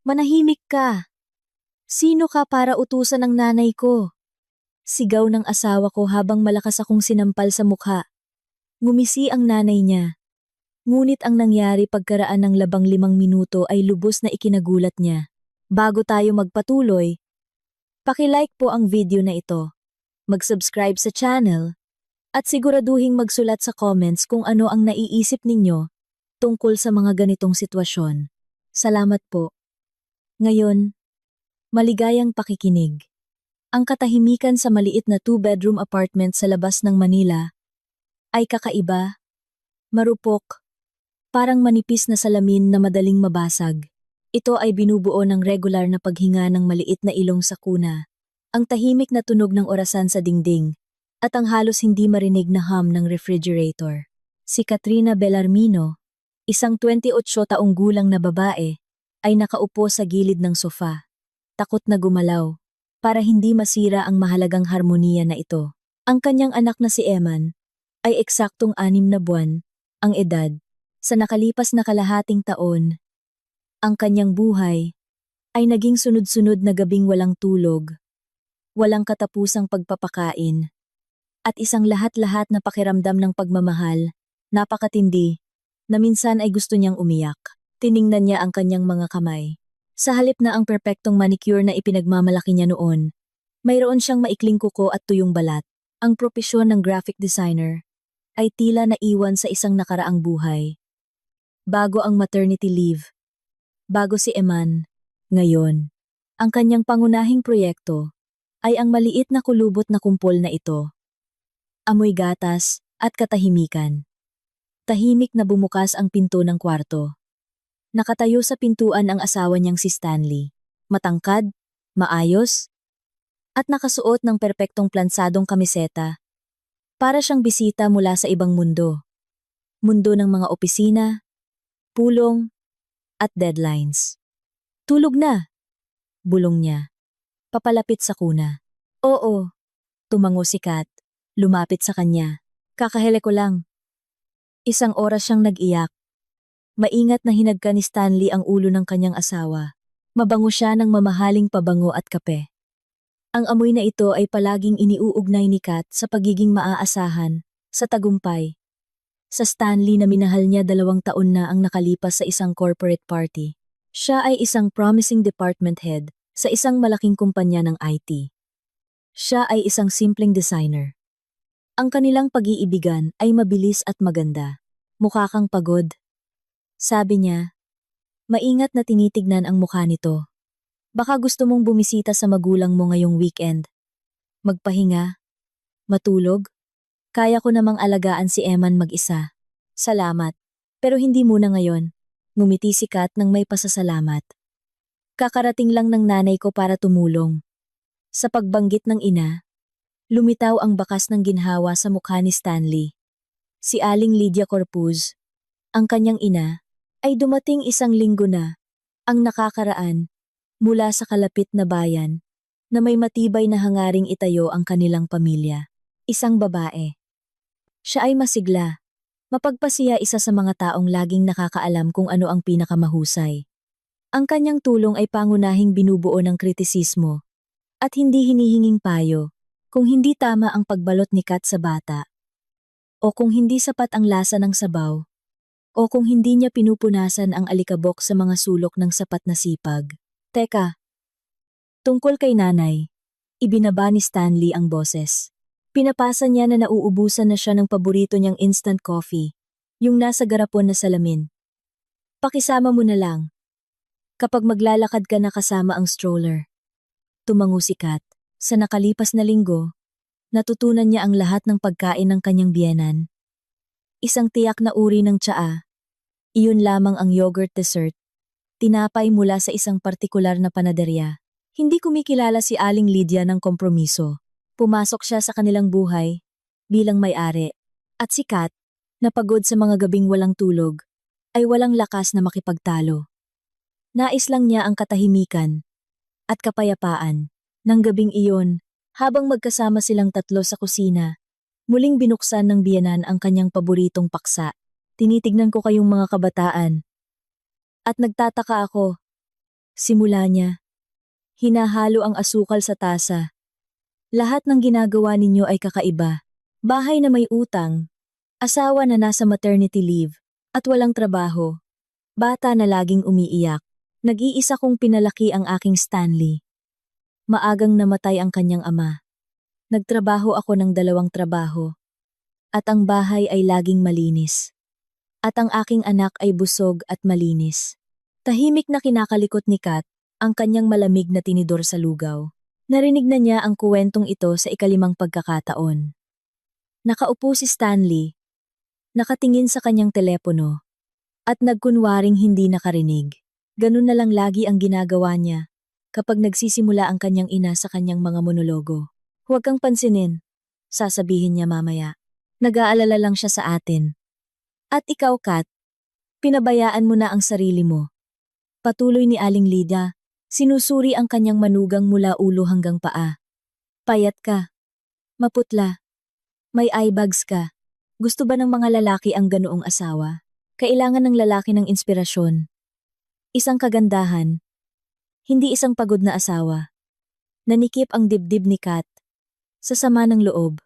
Manahimik ka! Sino ka para utusan ng nanay ko? Sigaw ng asawa ko habang malakas akong sinampal sa mukha. Ngumisi ang nanay niya. Ngunit ang nangyari pagkaraan ng 15 minuto ay lubos na ikinagulat niya. Bago tayo magpatuloy, paki-like po ang video na ito, mag-subscribe sa channel, at siguraduhing magsulat sa comments kung ano ang naiisip ninyo tungkol sa mga ganitong sitwasyon. Salamat po. Ngayon, maligayang pakikinig. Ang katahimikan sa maliit na 2-bedroom apartment sa labas ng Manila ay kakaiba, marupok, parang manipis na salamin na madaling mabasag. Ito ay binubuo ng regular na paghinga ng maliit na ilong sa kuna, ang tahimik na tunog ng orasan sa dingding, at ang halos hindi marinig na hum ng refrigerator. Si Katrina Bellarmino, isang 28 taong gulang na babae, ay nakaupo sa gilid ng sofa, takot na gumalaw, para hindi masira ang mahalagang harmoniya na ito. Ang kanyang anak na si Eman ay eksaktong 6 na buwan, ang edad. Sa nakalipas na kalahating taon, ang kanyang buhay ay naging sunod-sunod na gabing walang tulog, walang katapusang pagpapakain, at isang lahat-lahat na pakiramdam ng pagmamahal, napakatindi, na minsan ay gusto niyang umiyak. Tiningnan niya ang kanyang mga kamay. Sa halip na ang perpektong manicure na ipinagmamalaki niya noon, mayroon siyang maikling kuko at tuyong balat. Ang propesyon ng graphic designer ay tila naiwan sa isang nakaraang buhay. Bago ang maternity leave, bago si Eman, ngayon, ang kanyang pangunahing proyekto ay ang maliit na kulubot na kumpol na ito. Amoy gatas at katahimikan. Tahimik na bumukas ang pinto ng kwarto. Nakatayo sa pintuan ang asawa niyang si Stanley. Matangkad, maayos, at nakasuot ng perpektong plansadong kamiseta. Para siyang bisita mula sa ibang mundo. Mundo ng mga opisina, pulong, at deadlines. Tulog na, bulong niya. Papalapit sa kuna. Oo, tumango si Kat. Lumapit sa kanya. Kakahele ko lang. Isang oras siyang nag-iyak. Maingat na hinagka ni Stanley ang ulo ng kanyang asawa. Mabango siya ng mamahaling pabango at kape. Ang amoy na ito ay palaging iniuugnay ni Kat sa pagiging maaasahan, sa tagumpay. Sa Stanley na minahal niya 2 taon na ang nakalipas sa isang corporate party. Siya ay isang promising department head sa isang malaking kumpanya ng IT. Siya ay isang simpleng designer. Ang kanilang pag-iibigan ay mabilis at maganda. Mukha kang pagod. Sabi niya, maingat na tinitignan ang mukha nito. Baka gusto mong bumisita sa magulang mo ngayong weekend. Magpahinga, matulog. Kaya ko namang alagaan si Eman mag-isa. Salamat. Pero hindi muna ngayon. Ngumiti si Kat ng may pasasalamat. Kakarating lang ng nanay ko para tumulong. Sa pagbanggit ng ina, lumitaw ang bakas ng ginhawa sa mukha ni Stanley. Si Aling Lydia Corpuz, ang kanyang ina, ay dumating 1 linggo na, ang nakakaraan, mula sa kalapit na bayan, na may matibay na hangaring itayo ang kanilang pamilya. Isang babae. Siya ay masigla, mapagpasiya, isa sa mga taong laging nakakaalam kung ano ang pinakamahusay. Ang kanyang tulong ay pangunahing binubuo ng kritisismo, at hindi hinihinging payo, kung hindi tama ang pagbalot ni Kat sa bata, o kung hindi sapat ang lasa ng sabaw, o kung hindi niya pinupunasan ang alikabok sa mga sulok ng sapat na sipag. Teka, tungkol kay nanay, ibinaba ni Stanley ang boses. Pinapasa niya na nauubusan na siya ng paborito niyang instant coffee, yung nasa garapon na salamin. Pakisama mo na lang. Kapag maglalakad ka na kasama ang stroller. Tumango si Kat. Sa nakalipas na linggo, natutunan niya ang lahat ng pagkain ng kanyang biyenan. Isang tiyak na uri ng tsaa. Iyon lamang ang yogurt dessert. Tinapay mula sa isang partikular na panaderya. Hindi kumikilala si Aling Lydia ng kompromiso. Pumasok siya sa kanilang buhay bilang may-ari. At si Kat, na pagod sa mga gabing walang tulog, ay walang lakas na makipagtalo. Nais lang niya ang katahimikan at kapayapaan. Nang gabing iyon, habang magkasama silang tatlo sa kusina, muling binuksan ng biyenan ang kanyang paboritong paksa. Tinitignan ko kayong mga kabataan. At nagtataka ako, Simula niya, hinahalo ang asukal sa tasa. Lahat ng ginagawa ninyo ay kakaiba. Bahay na may utang, asawa na nasa maternity leave, at walang trabaho. Bata na laging umiiyak. Nag-iisa kong pinalaki ang aking Stanley. Maagang namatay ang kanyang ama. Nagtrabaho ako ng 2 trabaho. At ang bahay ay laging malinis. At ang aking anak ay busog at malinis. Tahimik na kinakalikot ni Kat ang kanyang malamig na tinidor sa lugaw. Narinig na niya ang kuwentong ito sa 5 pagkakataon. Nakaupo si Stanley, nakatingin sa kanyang telepono, at nagkunwaring hindi nakarinig. Ganun na lang lagi ang ginagawa niya kapag nagsisimula ang kanyang ina sa kanyang mga monologo. Huwag kang pansinin, sasabihin niya mamaya. Nag-aalala lang siya sa atin. At ikaw, Kat, pinabayaan mo na ang sarili mo. Patuloy ni Aling Lydia, sinusuri ang kanyang manugang mula ulo hanggang paa. Payat ka. Maputla. May eye bags ka. Gusto ba ng mga lalaki ang ganoong asawa? Kailangan ng lalaki ng inspirasyon. Isang kagandahan. Hindi isang pagod na asawa. Nanikip ang dibdib ni Kat. Sa sama ng loob.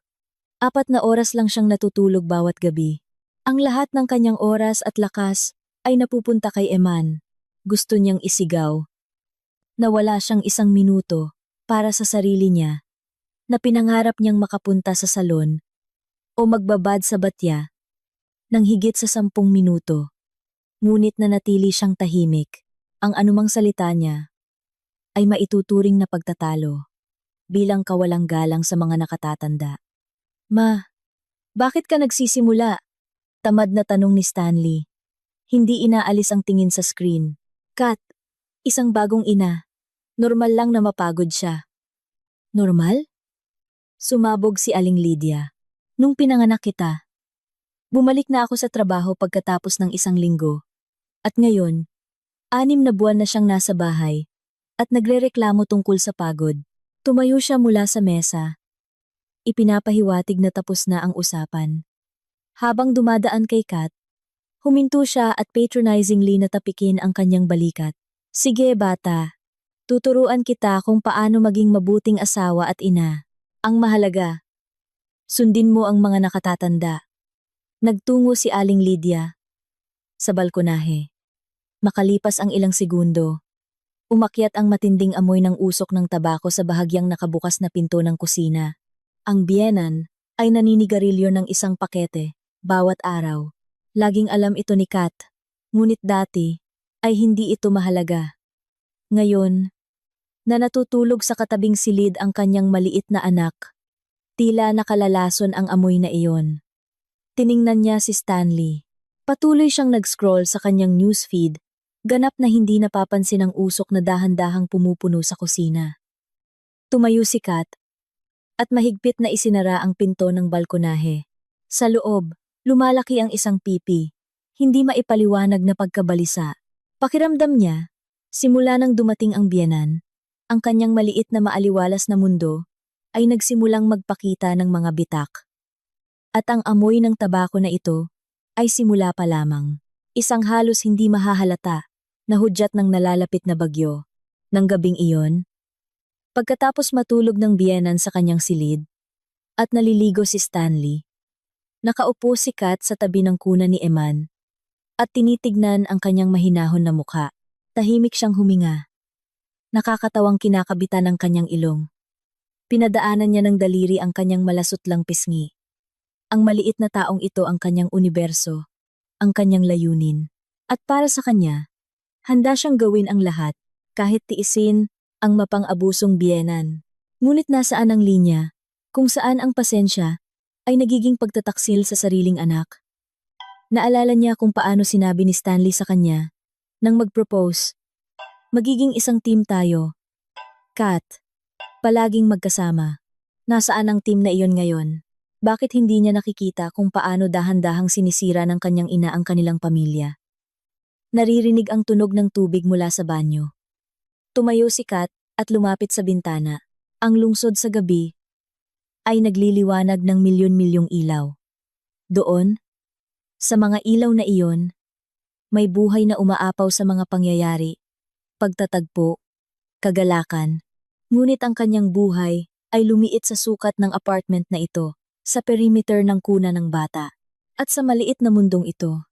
4 na oras lang siyang natutulog bawat gabi. Ang lahat ng kanyang oras at lakas ay napupunta kay Eman. Gusto niyang isigaw. Nawala siyang 1 minuto para sa sarili niya, na pinangarap niyang makapunta sa salon o magbabad sa batya ng higit sa 10 minuto. Ngunit nanatili siyang tahimik. Ang anumang salita niya ay maituturing na pagtatalo bilang kawalang galang sa mga nakatatanda. Ma, bakit ka nagsisimula? Tamad na tanong ni Stanley. Hindi inaalis ang tingin sa screen. Kat, isang bagong ina. Normal lang na mapagod siya. Normal? Sumabog si Aling Lydia. Nung pinanganak kita, bumalik na ako sa trabaho pagkatapos ng 1 linggo. At ngayon, 6 na buwan na siyang nasa bahay at nagrereklamo tungkol sa pagod. Tumayo siya mula sa mesa. Ipinapahiwatig na tapos na ang usapan. Habang dumadaan kay Kat, huminto siya at patronizingly natapikin ang kanyang balikat. Sige bata, tuturuan kita kung paano maging mabuting asawa at ina. Ang mahalaga, sundin mo ang mga nakatatanda. Nagtungo si Aling Lydia sa balkonahe. Makalipas ang ilang segundo, umakyat ang matinding amoy ng usok ng tabako sa bahagyang nakabukas na pinto ng kusina. Ang biyenan ay naninigarilyo ng 1 pakete bawat araw. Laging alam ito ni Kat, ngunit dati ay hindi ito mahalaga. Ngayon, na natutulog sa katabing silid ang kanyang maliit na anak, tila nakalalason ang amoy na iyon. Tiningnan niya si Stanley. Patuloy siyang nag-scroll sa kanyang newsfeed, ganap na hindi napapansin ang usok na dahan-dahang pumupuno sa kusina. Tumayo si Kat, at mahigpit na isinara ang pinto ng balkonahe. Sa loob, lumalaki ang 1 pipi, hindi maipaliwanag na pagkabalisa. Pakiramdam niya, simula nang dumating ang biyenan, ang kanyang maliit na maaliwalas na mundo ay nagsimulang magpakita ng mga bitak. At ang amoy ng tabako na ito ay simula pa lamang. Isang halos hindi mahahalata na hudyat ng nalalapit na bagyo. Nang gabing iyon, pagkatapos matulog ng biyenan sa kanyang silid, at naliligo si Stanley, nakaupo si Kat sa tabi ng kuna ni Eman, at tinitignan ang kanyang mahinahon na mukha. Tahimik siyang huminga. Nakakatawang kinakabitan ang kanyang ilong. Pinadaanan niya ng daliri ang kanyang malasutlang pisngi. Ang maliit na taong ito ang kanyang universo, ang kanyang layunin. At para sa kanya, handa siyang gawin ang lahat, kahit tiisin ang mapang-abusong biyenan. Ngunit nasaan ang linya, kung saan ang pasensya ay nagiging pagtataksil sa sariling anak. Naalala niya kung paano sinabi ni Stanley sa kanya, nang mag-propose, magiging isang team tayo. Kat, palaging magkasama. Nasaan ang team na iyon ngayon? Bakit hindi niya nakikita kung paano dahan-dahang sinisira ng kanyang ina ang kanilang pamilya? Naririnig ang tunog ng tubig mula sa banyo. Tumayo si Kat at lumapit sa bintana. Ang lungsod sa gabi ay nagliliwanag ng milyon-milyong ilaw. Doon, sa mga ilaw na iyon, may buhay na umaapaw sa mga pangyayari pagtatagpo, kagalakan. Ngunit ang kanyang buhay ay lumiit sa sukat ng apartment na ito, sa perimeter ng kuna ng bata. At sa maliit na mundong ito,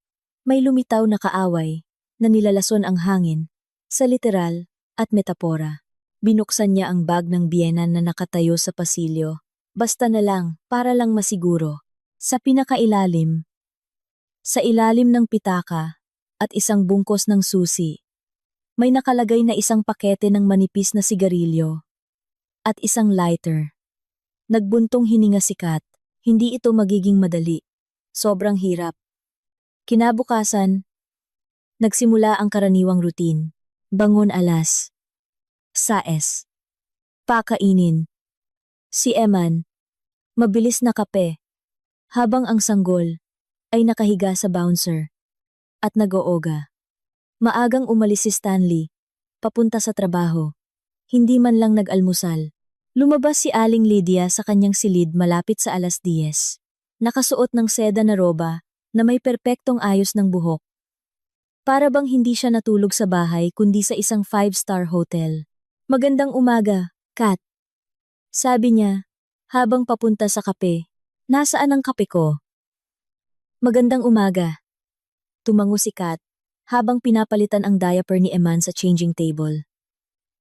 may lumitaw na kaaway na nilalason ang hangin, sa literal at metapora. Binuksan niya ang bag ng biyenan na nakatayo sa pasilyo, basta na lang para lang masiguro. Sa pinakailalim, sa ilalim ng pitaka at isang bungkos ng susi, may nakalagay na isang pakete ng manipis na sigarilyo at isang lighter. Nagbuntong hininga si Kat, hindi ito magiging madali. Sobrang hirap. Kinabukasan, nagsimula ang karaniwang routine. Bangon alas. Saes. Pakainin. Si Eman, mabilis na kape, habang ang sanggol ay nakahiga sa bouncer at nag-ooga. Maagang umalis si Stanley, papunta sa trabaho. Hindi man lang nag-almusal. Lumabas si Aling Lydia sa kanyang silid malapit sa 10:00. Nakasuot ng seda na roba na may perpektong ayos ng buhok. Para bang hindi siya natulog sa bahay kundi sa isang 5-star hotel. Magandang umaga, Kat. Sabi niya, habang papunta sa kape. Nasaan ang kape ko? Magandang umaga. Tumango si Kat, habang pinapalitan ang diaper ni Eman sa changing table.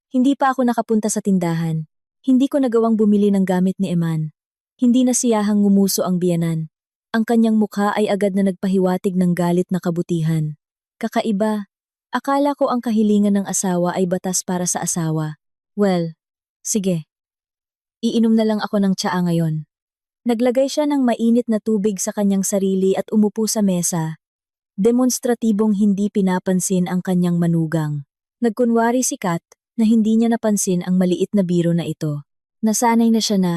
Hindi pa ako nakapunta sa tindahan. Hindi ko nagawang bumili ng gamit ni Eman. Hindi nasiyahang ngumuso ang biyenan. Ang kanyang mukha ay agad na nagpahiwatig ng galit na kabutihan. Kakaiba. Akala ko ang kahilingan ng asawa ay batas para sa asawa. Well, sige. Iinom na lang ako ng tsaa ngayon. Naglagay siya ng mainit na tubig sa kanyang sarili at umupo sa mesa. Demonstratibong hindi pinapansin ang kanyang manugang. Nagkunwari si Kat na hindi niya napansin ang maliit na biro na ito. Nasanay na siya na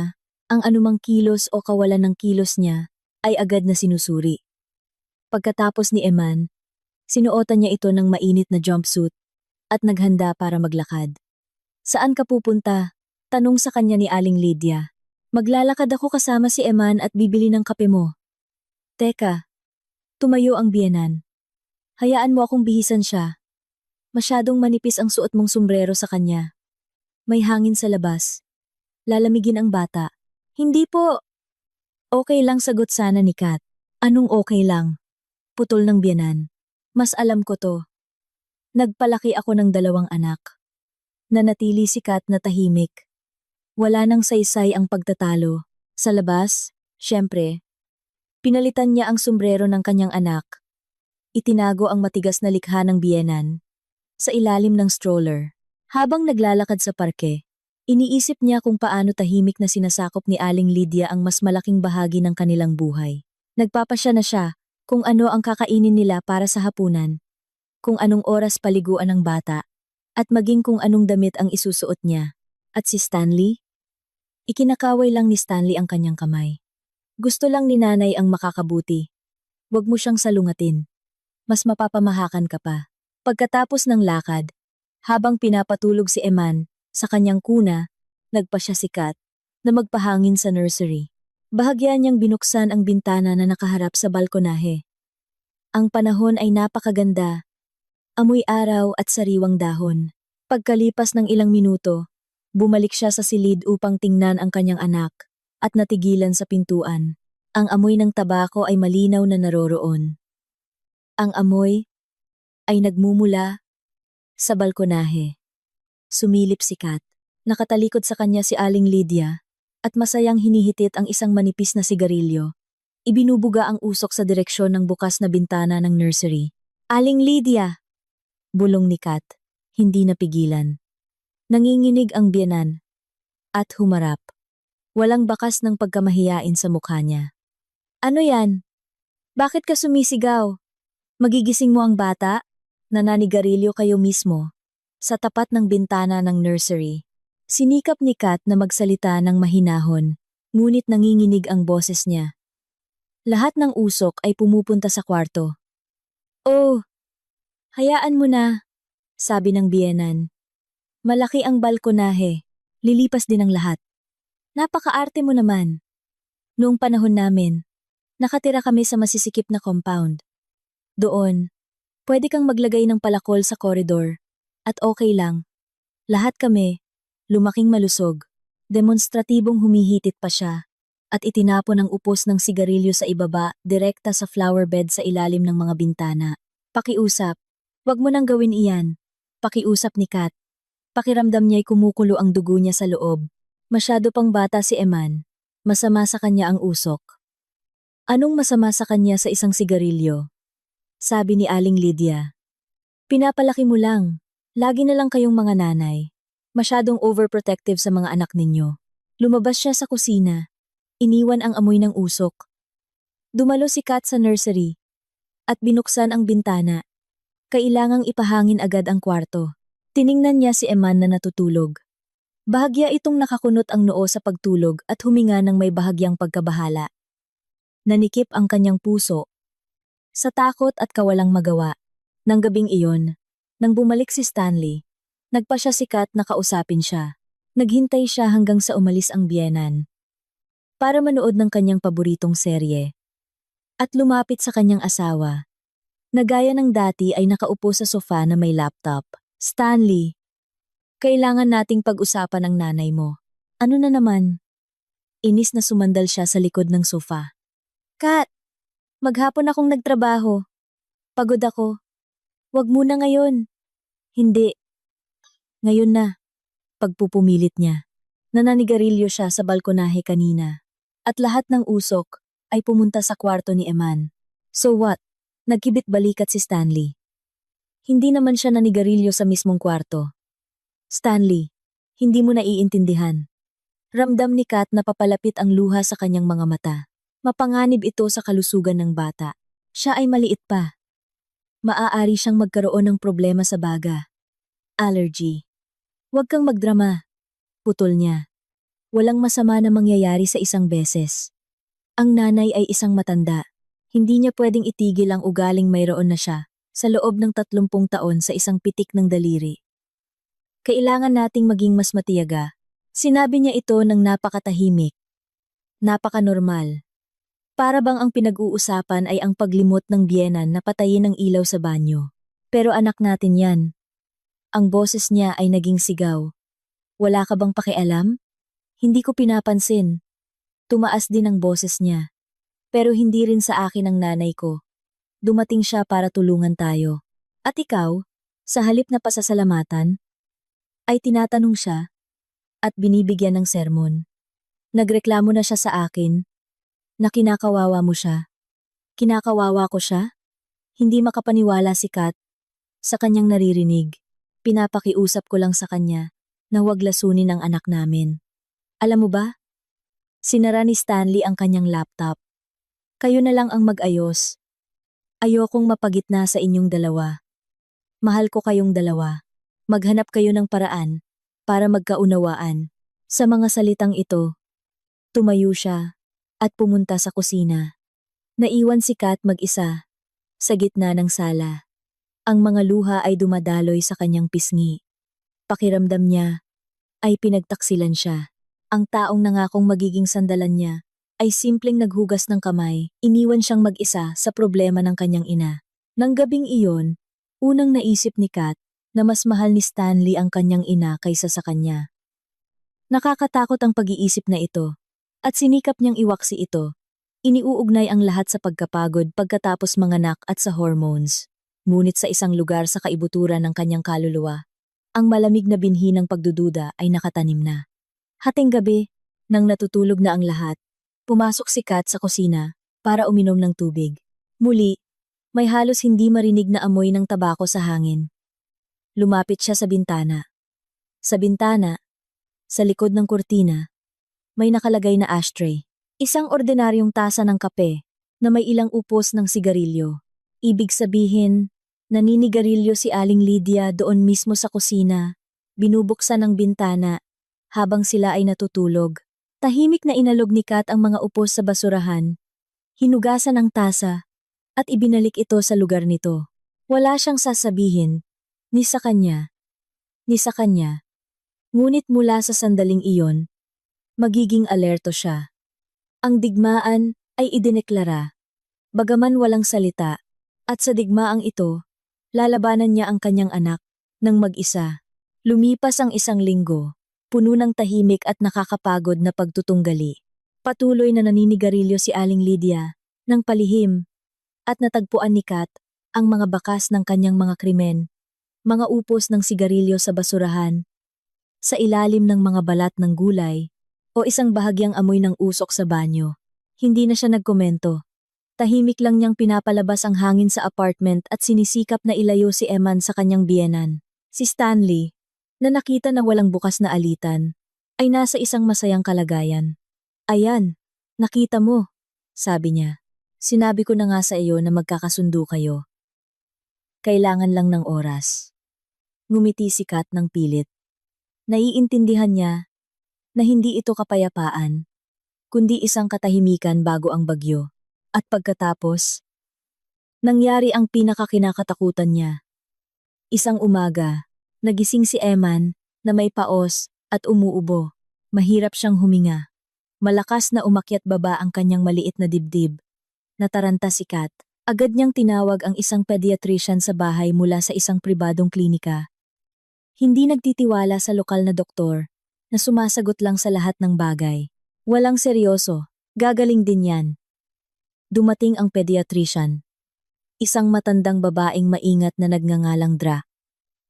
ang anumang kilos o kawalan ng kilos niya ay agad na sinusuri. Pagkatapos ni Eman, sinuotan niya ito ng mainit na jumpsuit at naghanda para maglakad. Saan ka pupunta? Tanong sa kanya ni Aling Lydia. Maglalakad ako kasama si Eman at bibili ng kape mo. Teka, tumayo ang biyenan. Hayaan mo akong bihisan siya. Masyadong manipis ang suot mong sombrero sa kanya. May hangin sa labas. Lalamigin ang bata. Hindi po. Okay lang, sagot sana ni Kat. Anong okay lang? Putol ng biyenan. Mas alam ko to. Nagpalaki ako ng 2 anak. Nanatili si Kat na tahimik. Wala nang saysay ang pagtatalo. Sa labas, syempre, pinalitan niya ang sombrero ng kanyang anak. Itinago ang matigas na likha ng biyenan sa ilalim ng stroller. Habang naglalakad sa parke, iniisip niya kung paano tahimik na sinasakop ni Aling Lydia ang mas malaking bahagi ng kanilang buhay. Nagpapasya na siya kung ano ang kakainin nila para sa hapunan, kung anong oras paliguan ng bata, at maging kung anong damit ang isusuot niya. At si Stanley? Ikinakaway lang ni Stanley ang kanyang kamay. Gusto lang ni nanay ang makakabuti. Huwag mo siyang salungatin. Mas mapapamahakan ka pa. Pagkatapos ng lakad, habang pinapatulog si Eman sa kanyang kuna, nagpasya si Kat na magpahangin sa nursery. Bahagya niyang binuksan ang bintana na nakaharap sa balkonahe. Ang panahon ay napakaganda. Amoy araw at sariwang dahon. Pagkalipas ng ilang minuto, bumalik siya sa silid upang tingnan ang kanyang anak at natigilan sa pintuan. Ang amoy ng tabako ay malinaw na naroroon. Ang amoy ay nagmumula sa balkonahe. Sumilip si Kat. Nakatalikod sa kanya si Aling Lydia at masayang hinihitit ang isang manipis na sigarilyo. Ibinubuga ang usok sa direksyon ng bukas na bintana ng nursery. Aling Lydia! Bulong ni Kat, hindi napigilan. Nanginginig ang biyenan at humarap. Walang bakas ng pagkamahiyain sa mukha niya. Ano yan? Bakit ka sumisigaw? Magigising mo ang bata? Nananigarilyo kayo mismo. Sa tapat ng bintana ng nursery, sinikap ni Kat na magsalita ng mahinahon, ngunit nanginginig ang boses niya. Lahat ng usok ay pumupunta sa kwarto. Oh, hayaan mo na, sabi ng biyenan. Malaki ang balkonahe, lilipas din ang lahat. Napakaarte mo naman. Noong panahon namin, nakatira kami sa masisikip na compound. Doon, pwede kang maglagay ng palakol sa koridor At okay lang. Lahat kami, lumaking malusog. Demonstratibong humihitit pa siya. At itinapon ang upos ng sigarilyo sa ibaba, direkta sa flower bed sa ilalim ng mga bintana. Pakiusap. Wag mo nang gawin iyan. Pakiusap ni Kat. Pakiramdam niya'y kumukulo ang dugo niya sa loob. Masyado pang bata si Eman. Masama sa kanya ang usok. Anong masama sa kanya sa isang sigarilyo? Sabi ni Aling Lydia. Pinapalaki mo lang. Lagi na lang kayong mga nanay. Masyadong overprotective sa mga anak ninyo. Lumabas siya sa kusina. Iniwan ang amoy ng usok. Dumalo si Kat sa nursery. At binuksan ang bintana. Kailangang ipahangin agad ang kwarto. Tiningnan niya si Eman na natutulog. Bahagya itong nakakunot ang noo sa pagtulog at huminga ng may bahagyang pagkabahala. Nanikip ang kanyang puso. Sa takot at kawalang magawa. Nang gabing iyon, nang bumalik si Stanley, nagpa siya si Kat na kausapin siya. Naghintay siya hanggang sa umalis ang biyenan. Para manood ng kanyang paboritong serye. At lumapit sa kanyang asawa. Na gaya ng dati ay nakaupo sa sofa na may laptop. Stanley, kailangan nating pag-usapan ang nanay mo. Ano na naman? Inis na sumandal siya sa likod ng sofa. Kat, maghapon akong nagtrabaho. Pagod ako. Wag muna ngayon. Hindi. Ngayon na. Pagpupumilit niya. Nananigarilyo siya sa balkonahe kanina. At lahat ng usok ay pumunta sa kwarto ni Eman. So what? Nagkibit balikat si Stanley. Hindi naman siya nanigarilyo sa mismong kwarto. Stanley, hindi mo naiintindihan. Ramdam ni Kat na papalapit ang luha sa kanyang mga mata. Mapanganib ito sa kalusugan ng bata. Siya ay maliit pa. Maaari siyang magkaroon ng problema sa baga. Allergy. Huwag kang magdrama. Putol niya. Walang masama na mangyayari sa isang beses. Ang nanay ay isang matanda. Hindi niya pwedeng itigil ang ugaling mayroon na siya sa loob ng 30 taon sa isang pitik ng daliri. Kailangan nating maging mas matiyaga. Sinabi niya ito ng napakatahimik. Napaka-normal. Para bang ang pinag-uusapan ay ang paglimot ng biyenan na patayin ang ilaw sa banyo. Pero anak natin yan. Ang boses niya ay naging sigaw. Wala ka bang pakialam? Hindi ko pinapansin. Tumaas din ang boses niya. Pero hindi rin sa akin ang nanay ko. Dumating siya para tulungan tayo. At ikaw, sa halip na pasasalamatan, ay tinatanong siya at binibigyan ng sermon. Nagreklamo na siya sa akin na kinakawawa mo siya. Kinakawawa ko siya? Hindi makapaniwala si Kat sa kanyang naririnig. Pinapakiusap ko lang sa kanya na huwag lasunin ang anak namin. Alam mo ba? Sinara ni Stanley ang kanyang laptop. Kayo na lang ang mag-ayos. Ayokong mapagitna sa inyong dalawa. Mahal ko kayong dalawa. Maghanap kayo ng paraan para magkaunawaan. Sa mga salitang ito, tumayo siya at pumunta sa kusina. Naiwan si Kat mag-isa sa gitna ng sala. Ang mga luha ay dumadaloy sa kanyang pisngi. Pakiramdam niya ay pinagtaksilan siya. Ang taong nangakong magiging sandalan niya ay simpleng naghugas ng kamay, iniwan siyang mag-isa sa problema ng kanyang ina. Nang gabing iyon, unang naisip ni Kat na mas mahal ni Stanley ang kanyang ina kaysa sa kanya. Nakakatakot ang pag-iisip na ito, at sinikap niyang iwaksi ito. Iniuugnay ang lahat sa pagkapagod pagkatapos manganak at sa hormones. Ngunit sa isang lugar sa kaibuturan ng kanyang kaluluwa, ang malamig na binhi ng pagdududa ay nakatanim na. Hating gabi, nang natutulog na ang lahat, pumasok si Kat sa kusina para uminom ng tubig. Muli, may halos hindi marinig na amoy ng tabako sa hangin. Lumapit siya sa bintana. Sa bintana, sa likod ng kurtina, may nakalagay na ashtray. Isang ordinaryong tasa ng kape na may ilang upos ng sigarilyo. Ibig sabihin, naninigarilyo si Aling Lydia doon mismo sa kusina. Binubuksan ang bintana habang sila ay natutulog. Tahimik na inalog ni Kat ang mga upos sa basurahan. Hinugasan ang tasa at ibinalik ito sa lugar nito. Wala siyang sasabihin, ni sa kanya, ni sa kanya. Ngunit mula sa sandaling iyon, magiging alerto siya. Ang digmaan ay idineklara. Bagaman walang salita, at sa digmaang ito, lalabanan niya ang kanyang anak Nang mag-isa, lumipas ang isang linggo, puno ng tahimik at nakakapagod na pagtutunggali. Patuloy na naninigarilyo si Aling Lydia, ng palihim, at natagpuan ni Kat ang mga bakas ng kanyang mga krimen, mga upos ng sigarilyo sa basurahan, sa ilalim ng mga balat ng gulay, o isang bahagyang amoy ng usok sa banyo. Hindi na siya nagkomento. Tahimik lang niyang pinapalabas ang hangin sa apartment at sinisikap na ilayo si Eman sa kanyang biyenan. Si Stanley, na nakita na walang bukas na alitan, ay nasa isang masayang kalagayan. "Ayan, nakita mo," sabi niya. "Sinabi ko na nga sa iyo na magkakasundo kayo. Kailangan lang ng oras." Ngumiti si Kat ng pilit. Naiintindihan niya na hindi ito kapayapaan, kundi isang katahimikan bago ang bagyo. At pagkatapos, nangyari ang pinakakinakatakutan niya. Isang umaga, nagising si Eman na may paos at umuubo. Mahirap siyang huminga. Malakas na umakyat baba ang kanyang maliit na dibdib. Nataranta si Kat. Agad niyang tinawag ang isang pediatrician sa bahay mula sa isang pribadong klinika. Hindi nagtitiwala sa lokal na doktor na sumasagot lang sa lahat ng bagay. Walang seryoso, gagaling din yan. Dumating ang pediatrician. Isang matandang babaeng maingat na nagngangalang Dra.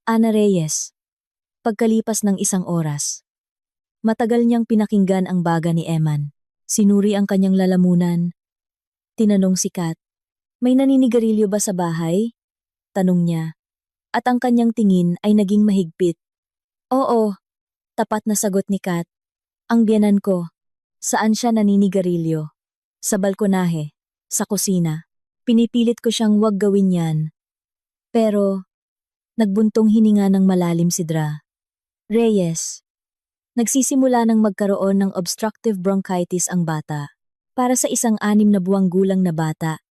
Ana Reyes. Pagkalipas ng isang oras, matagal niyang pinakinggan ang baga ni Eman. Sinuri ang kanyang lalamunan. Tinanong si Kat, "May naninigarilyo ba sa bahay?" Tanong niya. At ang kanyang tingin ay naging mahigpit. "Oo," tapat na sagot ni Kat. "Ang biyenan ko." "Saan siya naninigarilyo?" "Sa balkonahe, sa kusina. Pinipilit ko siyang wag gawin yan." Pero, nagbuntong hininga ng malalim si Dra. "Reyes, nagsisimula ng magkaroon ng obstructive bronchitis ang bata. Para sa isang 6 na buwang gulang na bata,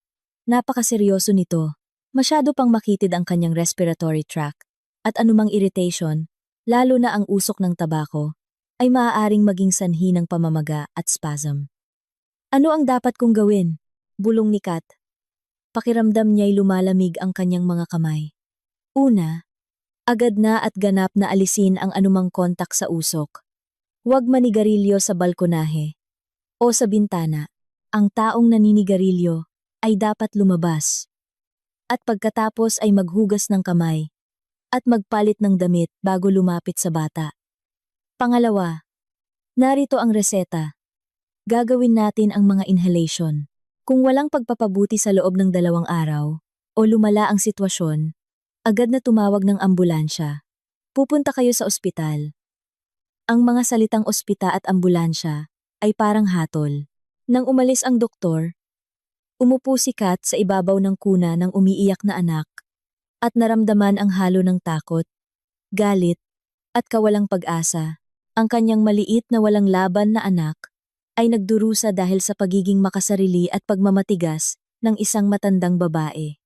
napakaseryoso nito. Masyado pang makitid ang kanyang respiratory tract, at anumang irritation, lalo na ang usok ng tabako, ay maaaring maging sanhi ng pamamaga at spasm." "Ano ang dapat kong gawin?" bulong ni Kat. Pakiramdam niya'y lumalamig ang kanyang mga kamay. Una, agad na at ganap na alisin ang anumang kontak sa usok. Huwag manigarilyo sa balkonahe o sa bintana. Ang taong naninigarilyo ay dapat lumabas. At pagkatapos ay maghugas ng kamay at magpalit ng damit bago lumapit sa bata. Pangalawa, narito ang reseta. Gagawin natin ang mga inhalation. Kung walang pagpapabuti sa loob ng 2 araw o lumala ang sitwasyon, agad na tumawag ng ambulansya. Pupunta kayo sa ospital. Ang mga salitang ospita at ambulansya ay parang hatol. Nang umalis ang doktor, umupo si Kat sa ibabaw ng kuna ng umiiyak na anak at naramdaman ang halo ng takot, galit, at kawalang pag-asa. Ang kanyang maliit na walang laban na anak ay nagdurusa dahil sa pagiging makasarili at pagmamatigas ng isang matandang babae.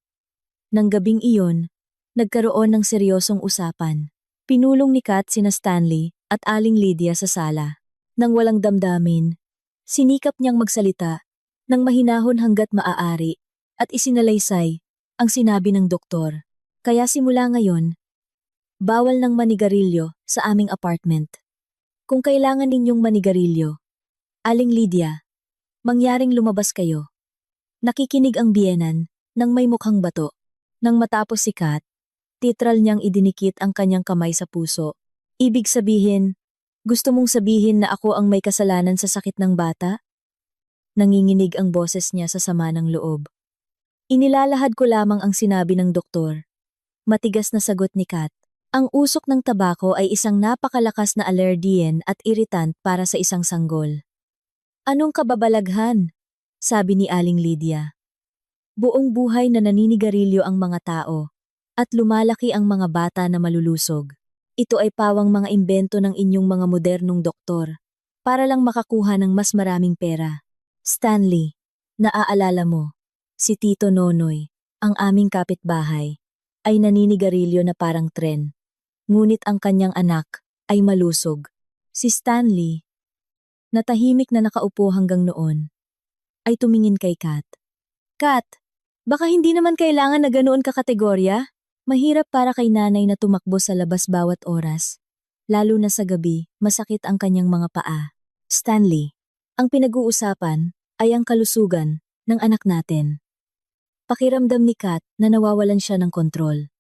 Nang gabing iyon, nagkaroon ng seryosong usapan. Pinulong ni Kat sina Stanley at Aling Lydia sa sala. Nang walang damdamin, sinikap niyang magsalita nang mahinahon hanggat maaari at isinalaysay ang sinabi ng doktor. "Kaya simula ngayon, bawal ng manigarilyo sa aming apartment. Kung kailangan ninyong manigarilyo, Aling Lydia, mangyaring lumabas kayo." Nakikinig ang biyenan nang may mukhang bato. Nang matapos si Kat, titral niyang idinikit ang kanyang kamay sa puso. "Ibig sabihin, gusto mong sabihin na ako ang may kasalanan sa sakit ng bata?" Nanginginig ang boses niya sa sama ng loob. "Inilalahad ko lamang ang sinabi ng doktor." Matigas na sagot ni Kat. Ang usok ng tabako ay isang napakalakas na allergen at irritant para sa isang sanggol. "Anong kababalaghan?" sabi ni Aling Lydia. "Buong buhay na naninigarilyo ang mga tao, at lumalaki ang mga bata na malulusog. Ito ay pawang mga imbento ng inyong mga modernong doktor, para lang makakuha ng mas maraming pera. Stanley, naaalala mo, si Tito Nonoy, ang aming kapitbahay, ay naninigarilyo na parang tren. Ngunit ang kanyang anak ay malusog." Si Stanley, na tahimik na nakaupo hanggang noon, ay tumingin kay Kat. "Kat, baka hindi naman kailangan na ganoon ka kategorya? Mahirap para kay nanay na tumakbo sa labas bawat oras. Lalo na sa gabi, masakit ang kanyang mga paa. Stanley, ang pinag-uusapan ay ang kalusugan ng anak natin. Pakiramdam ni Kat na nawawalan siya ng kontrol.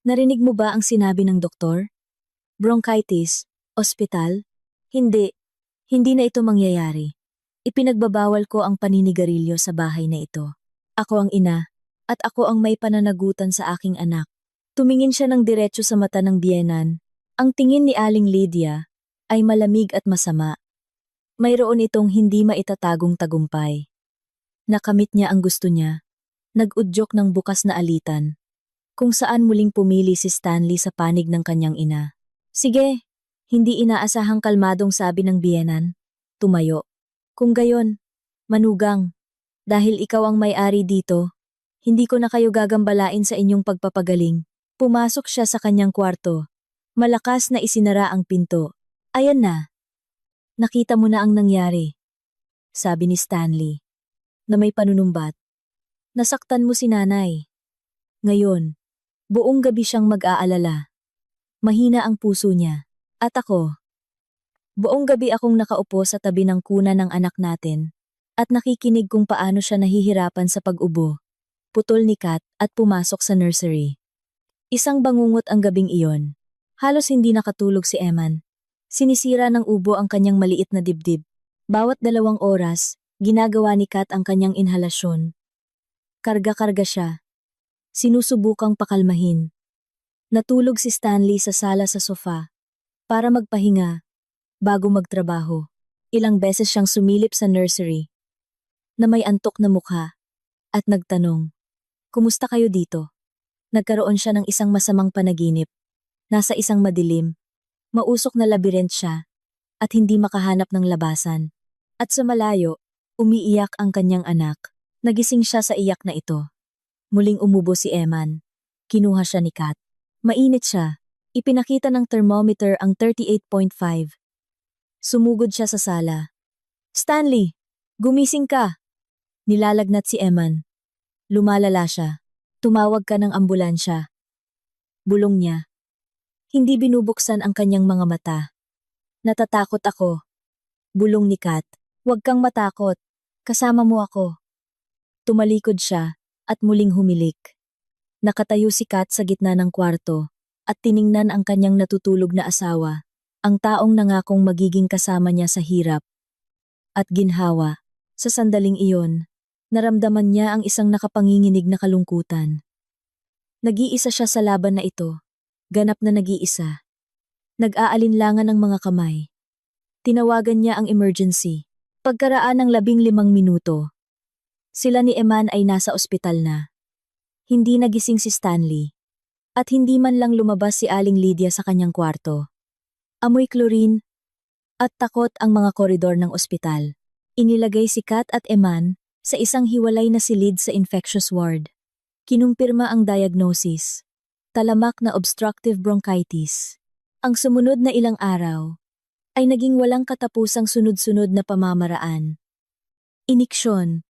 Narinig mo ba ang sinabi ng doktor? Bronchitis, ospital? Hindi, hindi na ito mangyayari. Ipinagbabawal ko ang paninigarilyo sa bahay na ito. Ako ang ina, at ako ang may pananagutan sa aking anak. Tumingin siya ng diretso sa mata ng biyenan. Ang tingin ni Aling Lydia ay malamig at masama. Mayroon itong hindi maitatagong tagumpay. Nakamit niya ang gusto niya. Nag-udyok ng bukas na alitan. Kung saan muling pumili si Stanley sa panig ng kanyang ina. Sige, hindi inaasahang kalmadong sabi ng biyenan. Tumayo. Kung gayon, manugang. Dahil ikaw ang may-ari dito, hindi ko na kayo gagambalain sa inyong pagpapagaling. Pumasok siya sa kanyang kwarto. Malakas na isinara ang pinto. Ayan na. Nakita mo na ang nangyari. Sabi ni Stanley, na may panunumbat. Nasaktan mo si nanay. Ngayon, buong gabi siyang mag-aalala. Mahina ang puso niya. At ako. Buong gabi akong nakaupo sa tabi ng kuna ng anak natin at nakikinig kung paano siya nahihirapan sa pag-ubo. Putol ni Kat at pumasok sa nursery. Isang bangungot ang gabing iyon. Halos hindi nakatulog si Eman. Sinisira ng ubo ang kanyang maliit na dibdib. Bawat 2 oras, ginagawa ni Kat ang kanyang inhalasyon. Karga-karga siya. Sinusubukang pakalmahin. Natulog si Stanley sa sala sa sofa para magpahinga bago magtrabaho. Ilang beses siyang sumilip sa nursery na may antok na mukha at nagtanong, "Kumusta kayo dito?" Nagkaroon siya ng isang masamang panaginip. Nasa isang madilim, mausok na labirint siya at hindi makahanap ng labasan. At sa malayo, umiiyak ang kanyang anak. Nagising siya sa iyak na ito. Muling umubo si Eman. Kinuha siya ni Kat. Mainit siya. Ipinakita ng thermometer ang 38.5. Sumugod siya sa sala. Stanley, gumising ka! Nilalagnat si Eman. Lumalala siya. Tumawag ka ng ambulansya. Bulong niya. Hindi binubuksan ang kanyang mga mata. Natatakot ako. Bulong ni Kat. Huwag kang matakot. Kasama mo ako. Tumalikod siya at muling humilik. Nakatayo si Kat sa gitna ng kwarto at tiningnan ang kanyang natutulog na asawa, ang taong nangakong magiging kasama niya sa hirap. At ginhawa, sa sandaling iyon, naramdaman niya ang isang nakapanginginig na kalungkutan. Nag-iisa siya sa laban na ito, ganap na nag-iisa. Nag-aalinlangan ang mga kamay. Tinawagan niya ang emergency. Pagkaraan ng 15 minuto, sila ni Eman ay nasa ospital na. Hindi nagising si Stanley. At hindi man lang lumabas si Aling Lydia sa kanyang kwarto. Amoy chlorine at takot ang mga koridor ng ospital. Inilagay si Kat at Eman sa isang hiwalay na silid sa infectious ward. Kinumpirma ang diagnosis. Talamak na obstructive bronchitis. Ang sumunod na ilang araw ay naging walang katapusang sunod-sunod na pamamaraan. Iniksyon,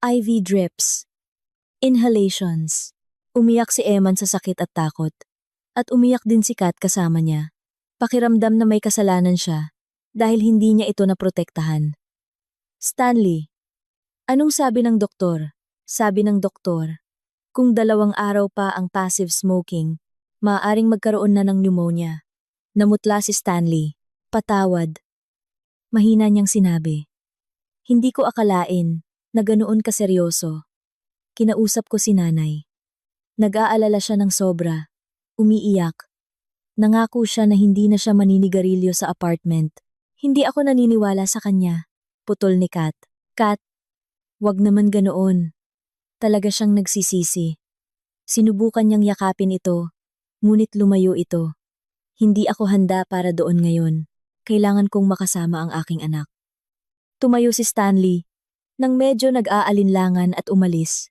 IV drips, inhalations. Umiyak si Eman sa sakit at takot. At umiyak din si Kat kasama niya. Pakiramdam na may kasalanan siya dahil hindi niya ito naprotektahan. Stanley, anong sabi ng doktor? Sabi ng doktor, kung 2 araw pa ang passive smoking, maaaring magkaroon na ng pneumonia. Namutla si Stanley. Patawad. Mahina niyang sinabi. Hindi ko akalain na ganoon kaseryoso. Kinausap ko si nanay. Nag-aalala siya ng sobra. Umiiyak. Nangako siya na hindi na siya maninigarilyo sa apartment. Hindi ako naniniwala sa kanya. Putol ni Kat. Kat, wag naman ganoon. Talaga siyang nagsisisi. Sinubukan niyang yakapin ito, ngunit lumayo ito. Hindi ako handa para doon ngayon. Kailangan kong makasama ang aking anak. Tumayo si Stanley, nang medyo nag-aalinlangan at umalis.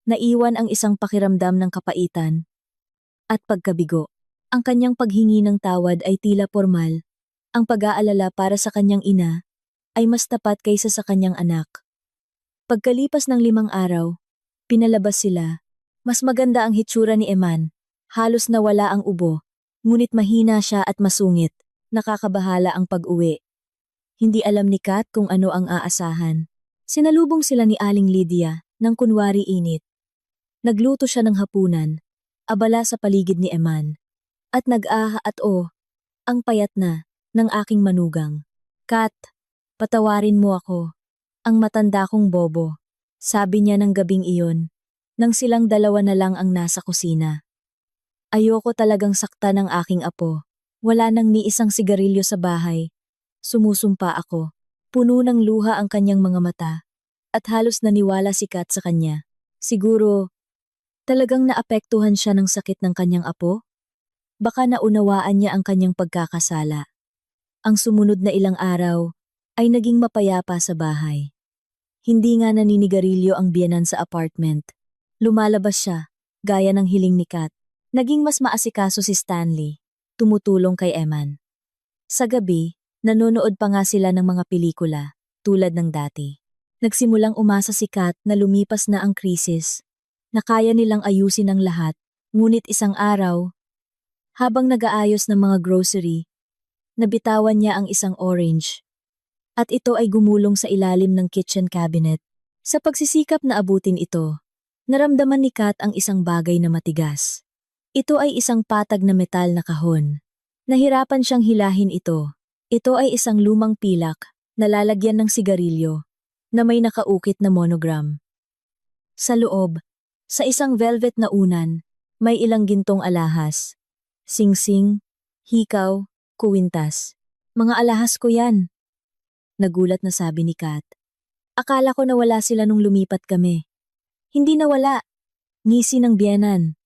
Naiwan ang isang pakiramdam ng kapaitan at pagkabigo. Ang kanyang paghingi ng tawad ay tila formal. Ang pag-aalala para sa kanyang ina ay mas tapat kaysa sa kanyang anak. Pagkalipas ng 5 araw, pinalabas sila. Mas maganda ang hitsura ni Eman Halos nawala ang ubo, ngunit mahina siya at masungit. Nakakabahala ang pag-uwi. Hindi alam ni Kat kung ano ang aasahan. Sinalubong sila ni Aling Lydia ng kunwari init. Nagluto siya ng hapunan, abala sa paligid ni Eman. At nag-aha at ang payat na ng aking manugang. Kat, patawarin mo ako. Ang matanda kong bobo. Sabi niya ng gabing iyon, nang silang dalawa na lang ang nasa kusina. Ayoko talagang sakta ng aking apo. Wala nang ni isang sigarilyo sa bahay. Sumusumpa ako. Puno ng luha ang kanyang mga mata. At halos naniwala si Kat sa kanya. Siguro, talagang naapektuhan siya ng sakit ng kanyang apo? Baka naunawaan niya ang kanyang pagkakasala. Ang sumunod na ilang araw ay naging mapayapa sa bahay. Hindi nga naninigarilyo ang biyenan sa apartment. Lumalabas siya, gaya ng hiling ni Kat. Naging mas maasikaso si Stanley, tumutulong kay Eman. Sa gabi, nanonood pa nga sila ng mga pelikula, tulad ng dati. Nagsimulang umasa si Kat na lumipas na ang krisis, na kaya nilang ayusin ang lahat, ngunit isang araw, habang nag-aayos ng mga grocery, nabitawan niya ang isang orange. At ito ay gumulong sa ilalim ng kitchen cabinet. Sa pagsisikap na abutin ito, naramdaman ni Kat ang isang bagay na matigas. Ito ay isang patag na metal na kahon. Nahirapan siyang hilahin ito. Ito ay isang lumang pilak na lalagyan ng sigarilyo na may nakaukit na monogram. Sa loob, sa isang velvet na unan, may ilang gintong alahas. Singsing, hikaw, kuwintas. Mga alahas ko yan. Nagulat na sabi ni Kat. Akala ko nawala sila nung lumipat kami. Hindi nawala. Ngisi ng biyenan.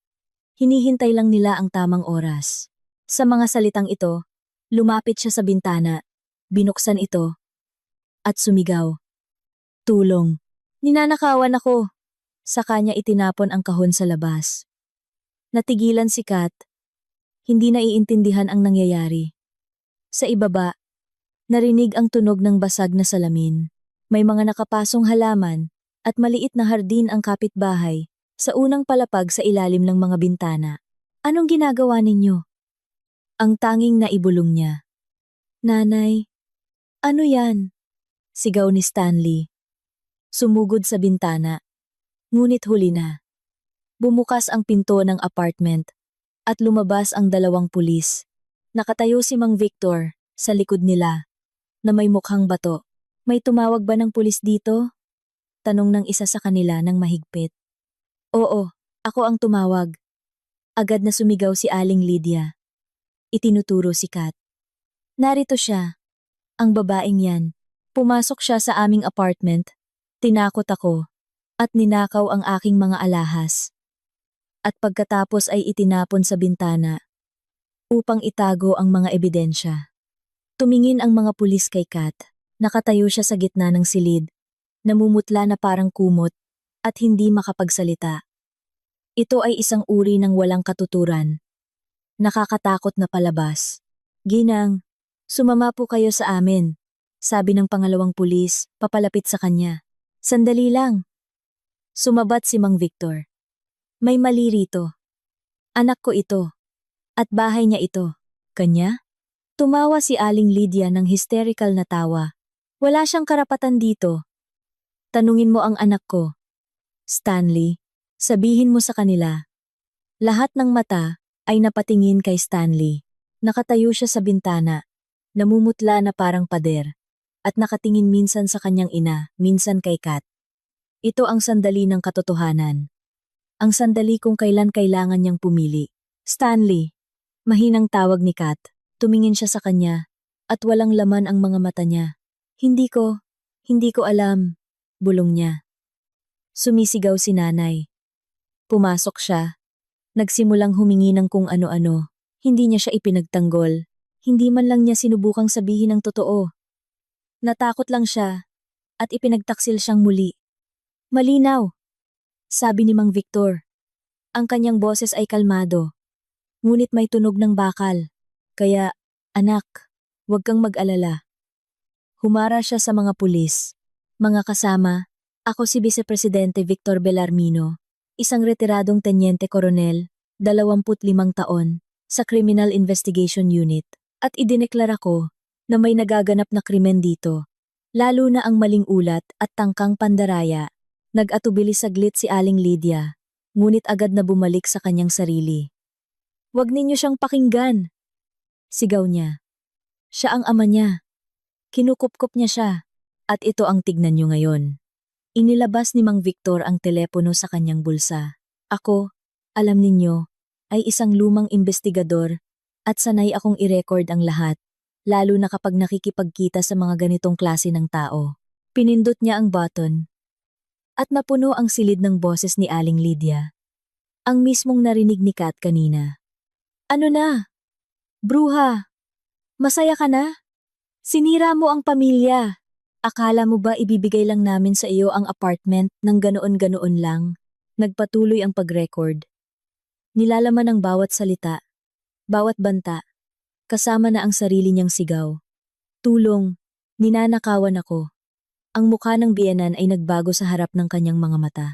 Hinihintay lang nila ang tamang oras. Sa mga salitang ito, lumapit siya sa bintana, binuksan ito, at sumigaw. Tulong. Ninanakawan ako. Sa kanya itinapon ang kahon sa labas. Natigilan si Kat. Hindi naiintindihan ang nangyayari. Sa ibaba, narinig ang tunog ng basag na salamin. May mga nakapasong halaman at maliit na hardin ang kapitbahay sa unang palapag sa ilalim ng mga bintana. Anong ginagawa ninyo? Ang tanging naibulong niya. Nanay, ano yan? Sigaw ni Stanley. Sumugod sa bintana. Ngunit huli na. Bumukas ang pinto ng apartment at lumabas ang dalawang pulis. Nakatayo si Mang Victor sa likod nila na may mukhang bato. May tumawag ba ng pulis dito? Tanong ng isa sa kanila ng mahigpit. Oo, ako ang tumawag. Agad na sumigaw si Aling Lydia. Itinuturo si Kat. Narito siya. Ang babaeng yan. Pumasok siya sa aming apartment. Tinakot ako. At ninakaw ang aking mga alahas. At pagkatapos ay itinapon sa bintana. Upang itago ang mga ebidensya. Tumingin ang mga pulis kay Kat. Nakatayo siya sa gitna ng silid. Namumutla na parang kumot. At hindi makapagsalita. Ito ay isang uri ng walang katuturan. Nakakatakot na palabas. Ginang, sumama po kayo sa amin, sabi ng pangalawang pulis, papalapit sa kanya. Sandali lang. Sumabat si Mang Victor. May mali rito. Anak ko ito. At bahay niya ito. Kanya? Tumawa si Aling Lydia ng hysterical na tawa. Wala siyang karapatan dito. Tanungin mo ang anak ko. Stanley, sabihin mo sa kanila. Lahat ng mata ay napatingin kay Stanley. Nakatayo siya sa bintana, namumutla na parang pader, at nakatingin minsan sa kanyang ina, minsan kay Kat. Ito ang sandali ng katotohanan. Ang sandali kung kailan kailangan niyang pumili. Stanley, mahinang tawag ni Kat. Tumingin siya sa kanya, at walang laman ang mga mata niya. Hindi ko alam, bulong niya. Sumisigaw si nanay. Pumasok siya. Nagsimulang humingi ng kung ano-ano. Hindi niya siya ipinagtanggol. Hindi man lang niya sinubukang sabihin ang totoo. Natakot lang siya at ipinagtaksil siyang muli. Malinaw, sabi ni Mang Victor. Ang kanyang boses ay kalmado. Ngunit may tunog ng bakal. Kaya, anak, huwag kang mag-alala. Humara siya sa mga pulis. Mga kasama, ako si Vice Presidente Victor Belarmino, isang retiradong tenyente koronel 25 taon, sa Criminal Investigation Unit, at idineklara ko na may nagaganap na krimen dito. Lalo na ang maling ulat at tangkang pandaraya. Nag-atubili saglit si Aling Lydia, ngunit agad na bumalik sa kanyang sarili. "Huwag ninyo siyang pakinggan!" Sigaw niya. Siya ang ama niya. Kinukupkop niya siya. At ito ang tignan niyo ngayon. Inilabas ni Mang Victor ang telepono sa kanyang bulsa. Ako, alam ninyo, ay isang lumang investigador at sanay akong i-record ang lahat, lalo na kapag nakikipagkita sa mga ganitong klase ng tao. Pinindot niya ang button at napuno ang silid ng boses ni Aling Lydia. Ang mismong narinig ni Kat kanina. "Ano na? Bruha, masaya ka na? Sinira mo ang pamilya. Akala mo ba ibibigay lang namin sa iyo ang apartment ng ganoon-ganoon lang?" Nagpatuloy ang pag-record. Nilalaman ang bawat salita, bawat banta, kasama na ang sarili niyang sigaw. "Tulong, ninanakawan ako." Ang mukha ng biyenan ay nagbago sa harap ng kanyang mga mata.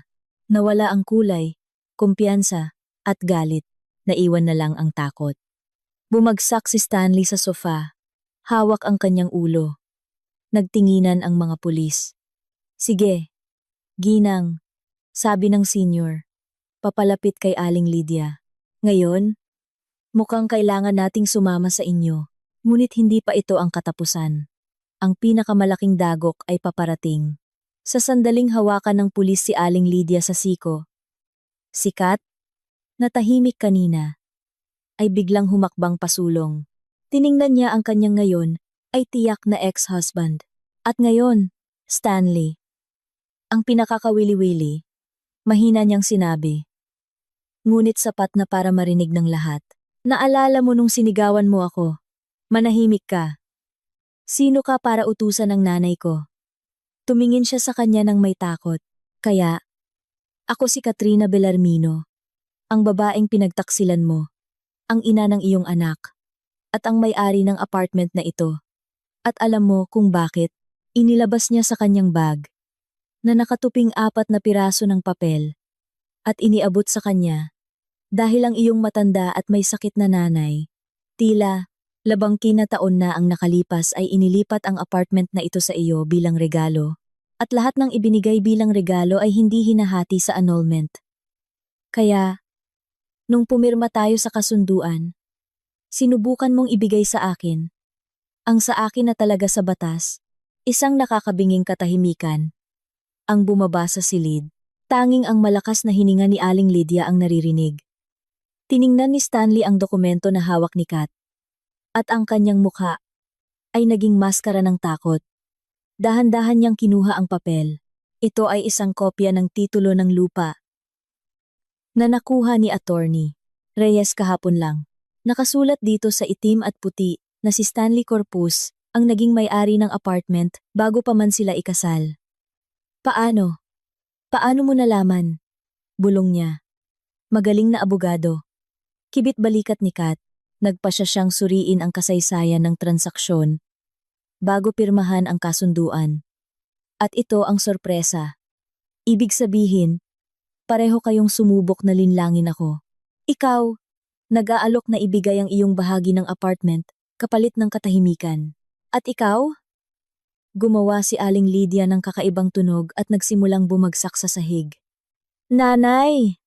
Nawala ang kulay, kumpiyansa, at galit. Naiwan na lang ang takot. Bumagsak si Stanley sa sofa. Hawak ang kanyang ulo. Nagtinginan ang mga pulis. "Sige, ginang," sabi ng senior. Papalapit kay Aling Lydia. "Ngayon, mukhang kailangan nating sumama sa inyo. Ngunit hindi pa ito ang katapusan. Ang pinakamalaking dagok ay paparating." Sa sandaling hawakan ng pulis si Aling Lydia sa siko. Si Kat, na tahimik kanina, ay biglang humakbang pasulong. Tiningnan niya ang kanyang ngayon ay tiyak na ex-husband. At ngayon, Stanley. Ang pinakakawili-wili, mahina niyang sinabi. Ngunit sapat na para marinig ng lahat. "Naalala mo nung sinigawan mo ako? Manahimik ka. Sino ka para utusan ng nanay ko?" Tumingin siya sa kanya ng may takot. "Kaya, ako si Katrina Bellarmino, ang babaeng pinagtaksilan mo, ang ina ng iyong anak, at ang may-ari ng apartment na ito. At alam mo kung bakit?" Inilabas niya sa kanyang bag, na nakatuping 4 na piraso ng papel, at iniabot sa kanya. "Dahil ang iyong matanda at may sakit na nanay, tila 12 na taon na ang nakalipas, ay inilipat ang apartment na ito sa iyo bilang regalo, at lahat ng ibinigay bilang regalo ay hindi hinahati sa annulment. Kaya, nung pumirma tayo sa kasunduan, sinubukan mong ibigay sa akin ang sa akin na talaga sa batas." Isang nakakabinging katahimikan ang bumaba sa silid. Tanging ang malakas na hininga ni Aling Lydia ang naririnig. Tiningnan ni Stanley ang dokumento na hawak ni Kat. At ang kanyang mukha ay naging maskara ng takot. Dahan-dahan niyang kinuha ang papel. Ito ay isang kopya ng titulo ng lupa na nakuha ni Attorney Reyes kahapon lang. Nakasulat dito sa itim at puti na si Stanley Corpus ang naging may-ari ng apartment bago pa man sila ikasal. "Paano? Paano mo nalaman?" Bulong niya. Magaling na abogado. Kibit balikat ni Kat. Nagpasya siyang suriin ang kasaysayan ng transaksyon bago pirmahan ang kasunduan. At ito ang sorpresa. Ibig sabihin, pareho kayong sumubok na linlangin ako. Ikaw, nag-aalok na ibigay ang iyong bahagi ng apartment kapalit ng katahimikan. At ikaw? Gumawa si Aling Lydia ng kakaibang tunog at nagsimulang bumagsak sa sahig. "Nanay!"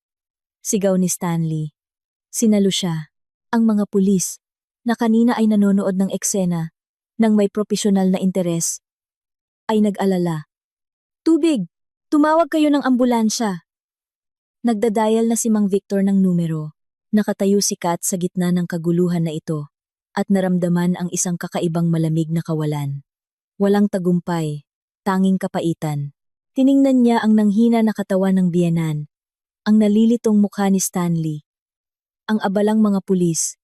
Sigaw ni Stanley. Sinalo siya. Ang mga pulis, na kanina ay nanonood ng eksena, ng may propesyonal na interes, ay nag-alala. "Tubig! Tumawag kayo ng ambulansya!" Nagdadial na si Mang Victor ng numero. Nakatayo si Kat sa gitna ng kaguluhan na ito, at naramdaman ang isang kakaibang malamig na kawalan. Walang tagumpay, tanging kapaitan. Tiningnan niya ang nanghina na katawan ng biyenan, ang nalilitong mukha ni Stanley, ang abalang mga pulis,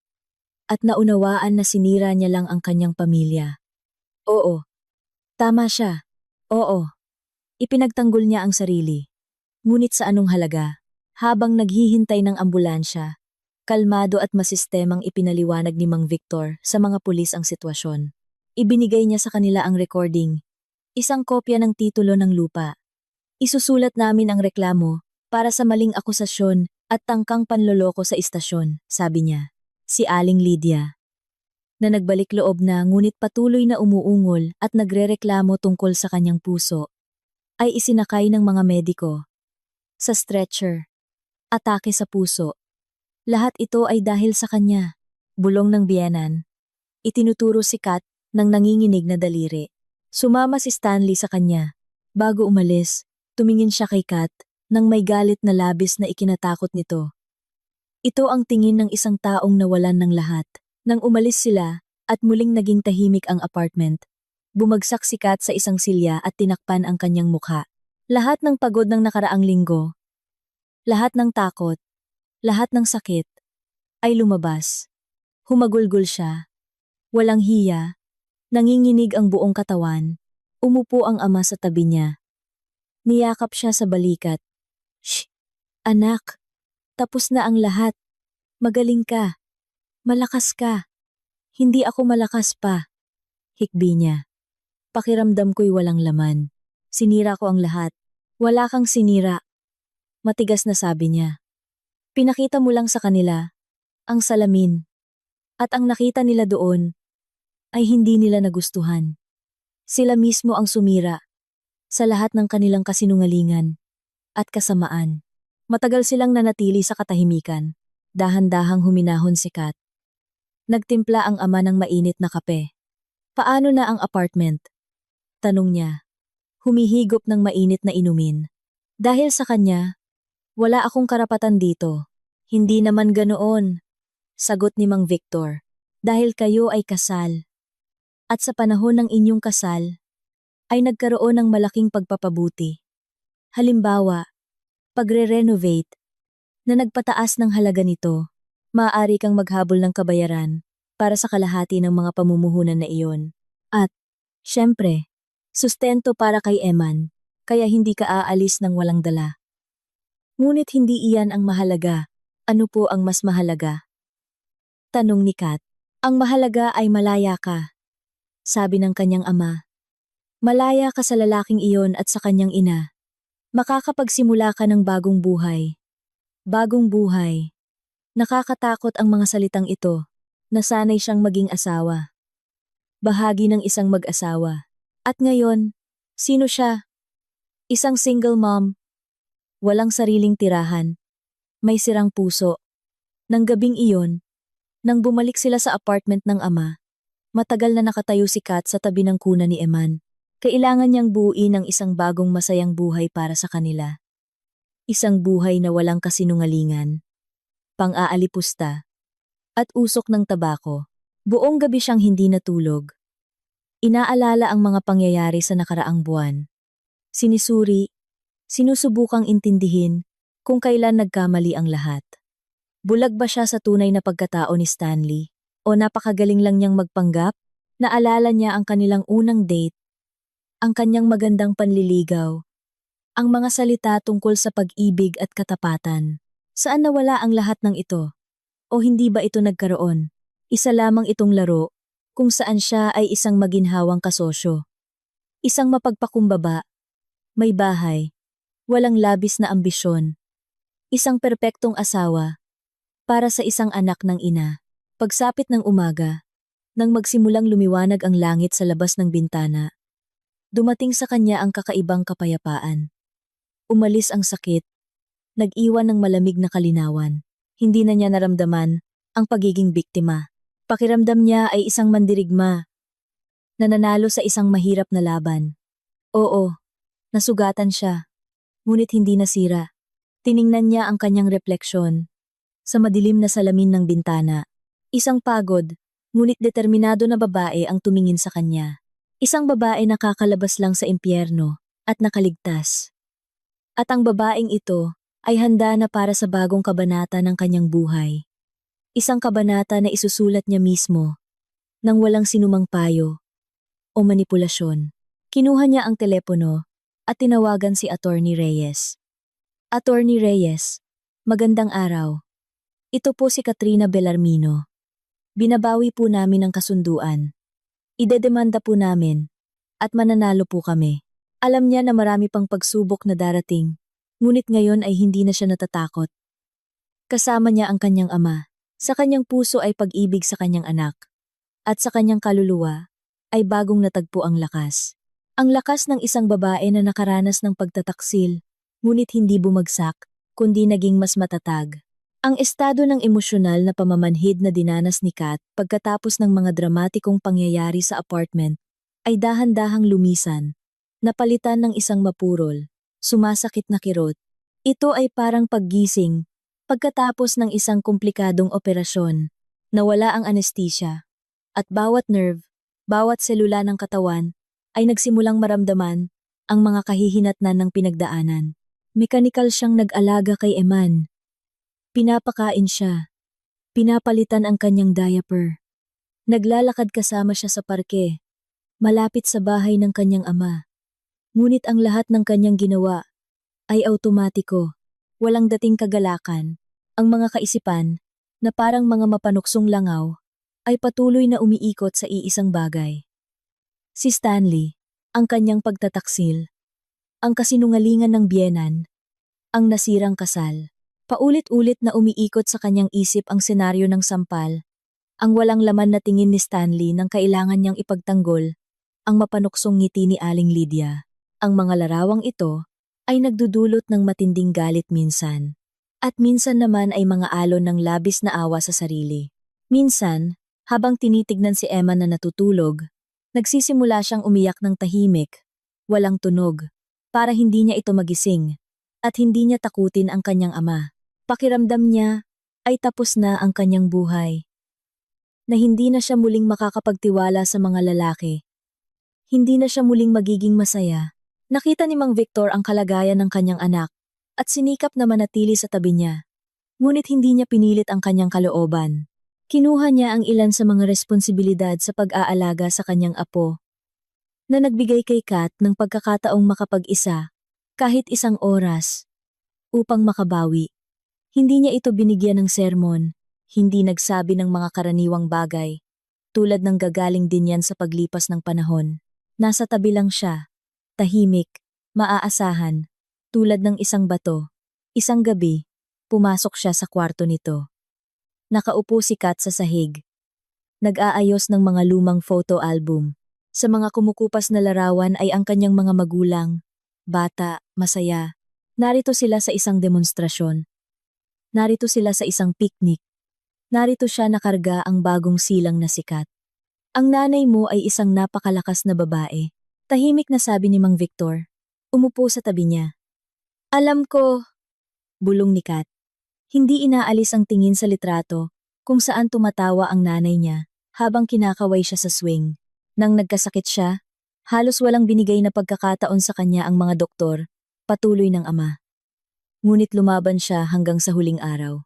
at naunawaan na sinira niya lang ang kanyang pamilya. Oo, tama siya. Oo, ipinagtanggol niya ang sarili. Ngunit sa anong halaga? Habang naghihintay ng ambulansya, kalmado at masistemang ipinaliwanag ni Mang Victor sa mga pulis ang sitwasyon. Ibinigay niya sa kanila ang recording, isang kopya ng titulo ng lupa. "Isusulat namin ang reklamo para sa maling akusasyon At tangkang panloloko sa istasyon, sabi niya. Si Aling Lydia. Na nagbalik loob na ngunit patuloy na umuungol at nagrereklamo tungkol sa kanyang puso, ay isinakay ng mga mediko. Sa stretcher. Atake sa puso. Lahat ito ay dahil sa kanya. Bulong ng biyenan. Itinuturo si Kat ng nanginginig na daliri. Sumama si Stanley sa kanya. Bago umalis, tumingin siya kay Kat nang may galit na labis na ikinatakot nito. Ito ang tingin ng isang taong nawalan ng lahat. Nang umalis sila at muling naging tahimik ang apartment, bumagsak si Kat sa isang silya at tinakpan ang kanyang mukha. Lahat ng pagod ng nakaraang linggo, lahat ng takot, lahat ng sakit, ay lumabas. Humagulgol siya. Walang hiya. Nanginginig ang buong katawan. Umupo ang ama sa tabi niya. Niyakap siya sa balikat. Shh! Anak! Tapos na ang lahat. Magaling ka. Malakas ka. Hindi ako malakas pa. Hikbi niya. Pakiramdam ko'y walang laman. Sinira ko ang lahat. Wala kang sinira. Matigas na sabi niya. Pinakita mo lang sa kanila ang salamin. At ang nakita nila doon ay hindi nila nagustuhan. Sila mismo ang sumira sa lahat ng kanilang kasinungalingan at kasamaan. Matagal silang nanatili sa katahimikan. Dahan-dahang huminahon si Kat. Nagtimpla ang ama ng mainit na kape. Paano na ang apartment? Tanong niya. Humihigop ng mainit na inumin. Dahil sa kanya, wala akong karapatan dito. Hindi naman ganoon. Sagot ni Mang Victor. Dahil kayo ay kasal. At sa panahon ng inyong kasal, ay nagkaroon ng malaking pagpapabuti. Halimbawa, pagre-renovate, na nagpataas ng halaga nito, maaari kang maghabol ng kabayaran para sa kalahati ng mga pamumuhunan na iyon. At, syempre, sustento para kay Eman, kaya hindi ka aalis ng walang dala. Ngunit hindi iyan ang mahalaga. Ano po ang mas mahalaga? Tanong ni Kat. Ang mahalaga ay malaya ka. Sabi ng kanyang ama. Malaya ka sa lalaking iyon at sa kanyang ina. Makakapagsimula ka ng bagong buhay. Bagong buhay. Nakakatakot ang mga salitang ito. Nasanay siyang maging asawa. Bahagi ng isang mag-asawa. At ngayon, sino siya? Isang single mom. Walang sariling tirahan. May sirang puso. Nang gabing iyon, nang bumalik sila sa apartment ng ama, matagal na nakatayo si Kat sa tabi ng kuna ni Eman. Kailangan niyang buuin ang isang bagong masayang buhay para sa kanila. Isang buhay na walang kasinungalingan, pang-aalipusta, at usok ng tabako. Buong gabi siyang hindi natulog. Inaalala ang mga pangyayari sa nakaraang buwan. Sinisuri, sinusubukang intindihin kung kailan nagkamali ang lahat. Bulag ba siya sa tunay na pagkatao ni Stanley? O napakagaling lang niyang magpanggap? Naalala niya ang kanilang unang date, ang kanyang magandang panliligaw, ang mga salita tungkol sa pag-ibig at katapatan. Saan nawala ang lahat ng ito? O hindi ba ito nagkaroon? Isa lamang itong laro, kung saan siya ay isang maginhawang kasosyo. Isang mapagpakumbaba, may bahay, walang labis na ambisyon. Isang perpektong asawa, para sa isang anak ng ina. Pagsapit ng umaga, nang magsimulang lumiwanag ang langit sa labas ng bintana, dumating sa kanya ang kakaibang kapayapaan. Umalis ang sakit, nag-iwan ng malamig na kalinawan. Hindi na niya naramdaman ang pagiging biktima. Pakiramdam niya ay isang mandirigma, na nanalo sa isang mahirap na laban. Oo, nasugatan siya, ngunit hindi nasira. Tiningnan niya ang kanyang refleksyon sa madilim na salamin ng bintana. Isang pagod, ngunit determinado na babae ang tumingin sa kanya. Isang babae na kakalabas lang sa impyerno at nakaligtas. At ang babaeng ito ay handa na para sa bagong kabanata ng kanyang buhay. Isang kabanata na isusulat niya mismo, nang walang sinumang payo o manipulasyon. Kinuha niya ang telepono at tinawagan si Attorney Reyes. Attorney Reyes, magandang araw. Ito po si Katrina Bellarmino. Binabawi po namin ang kasunduan. Idedemanda po namin at mananalo po kami. Alam niya na marami pang pagsubok na darating, ngunit ngayon ay hindi na siya natatakot. Kasama niya ang kanyang ama. Sa kanyang puso ay pag-ibig sa kanyang anak. At sa kanyang kaluluwa ay bagong natagpo ang lakas. Ang lakas ng isang babae na nakaranas ng pagtataksil, ngunit hindi bumagsak, kundi naging mas matatag. Ang estado ng emosyonal na pamamanhid na dinanas ni Kat pagkatapos ng mga dramatikong pangyayari sa apartment ay dahan-dahang lumisan, napalitan ng isang mapurol, sumasakit na kirot. Ito ay parang paggising pagkatapos ng isang komplikadong operasyon, nawala ang anesthesia, at bawat nerve, bawat selula ng katawan, ay nagsimulang maramdaman ang mga kahihinatnan ng pinagdaanan. Mekanikal siyang nag-alaga kay Eman. Pinapakain siya. Pinapalitan ang kanyang diaper. Naglalakad kasama siya sa parke, malapit sa bahay ng kanyang ama. Ngunit ang lahat ng kanyang ginawa ay automatiko. Walang dating kagalakan. Ang mga kaisipan, na parang mga mapanuksong langaw, ay patuloy na umiikot sa iisang bagay. Si Stanley, ang kanyang pagtataksil, ang kasinungalingan ng biyenan, ang nasirang kasal. Paulit-ulit na umiikot sa kanyang isip ang senaryo ng sampal, ang walang laman na tingin ni Stanley nang kailangan niyang ipagtanggol, ang mapanuksong ngiti ni Aling Lydia. Ang mga larawang ito ay nagdudulot ng matinding galit minsan. At minsan naman ay mga alon ng labis na awa sa sarili. Minsan, habang tinitignan si Emma na natutulog, nagsisimula siyang umiyak ng tahimik, walang tunog, para hindi niya ito magising, at hindi niya takutin ang kanyang ama. Pakiramdam niya ay tapos na ang kanyang buhay. Na hindi na siya muling makakapagtiwala sa mga lalaki. Hindi na siya muling magiging masaya. Nakita ni Mang Victor ang kalagayan ng kanyang anak at sinikap na manatili sa tabi niya. Ngunit hindi niya pinilit ang kanyang kalooban. Kinuha niya ang ilan sa mga responsibilidad sa pag-aalaga sa kanyang apo, na nagbigay kay Kat ng pagkakataong makapag-isa, kahit isang oras, upang makabawi. Hindi niya ito binigyan ng sermon, hindi nagsabi ng mga karaniwang bagay, tulad ng gagaling din yan sa paglipas ng panahon. Nasa tabi lang siya, tahimik, maaasahan, tulad ng isang bato. Isang gabi, pumasok siya sa kwarto nito. Nakaupo si Kat sa sahig. Nag-aayos ng mga lumang photo album. Sa mga kumukupas na larawan ay ang kanyang mga magulang, bata, masaya. Narito sila sa isang demonstrasyon. Narito sila sa isang picnic. Narito siya nakarga ang bagong silang na si Kat. Ang nanay mo ay isang napakalakas na babae. Tahimik na sabi ni Mang Victor. Umupo sa tabi niya. Alam ko, bulong ni Kat. Hindi inaalis ang tingin sa litrato kung saan tumatawa ang nanay niya habang kinakaway siya sa swing. Nang nagkasakit siya, halos walang binigay na pagkakataon sa kanya ang mga doktor, patuloy ng ama. Ngunit lumaban siya hanggang sa huling araw.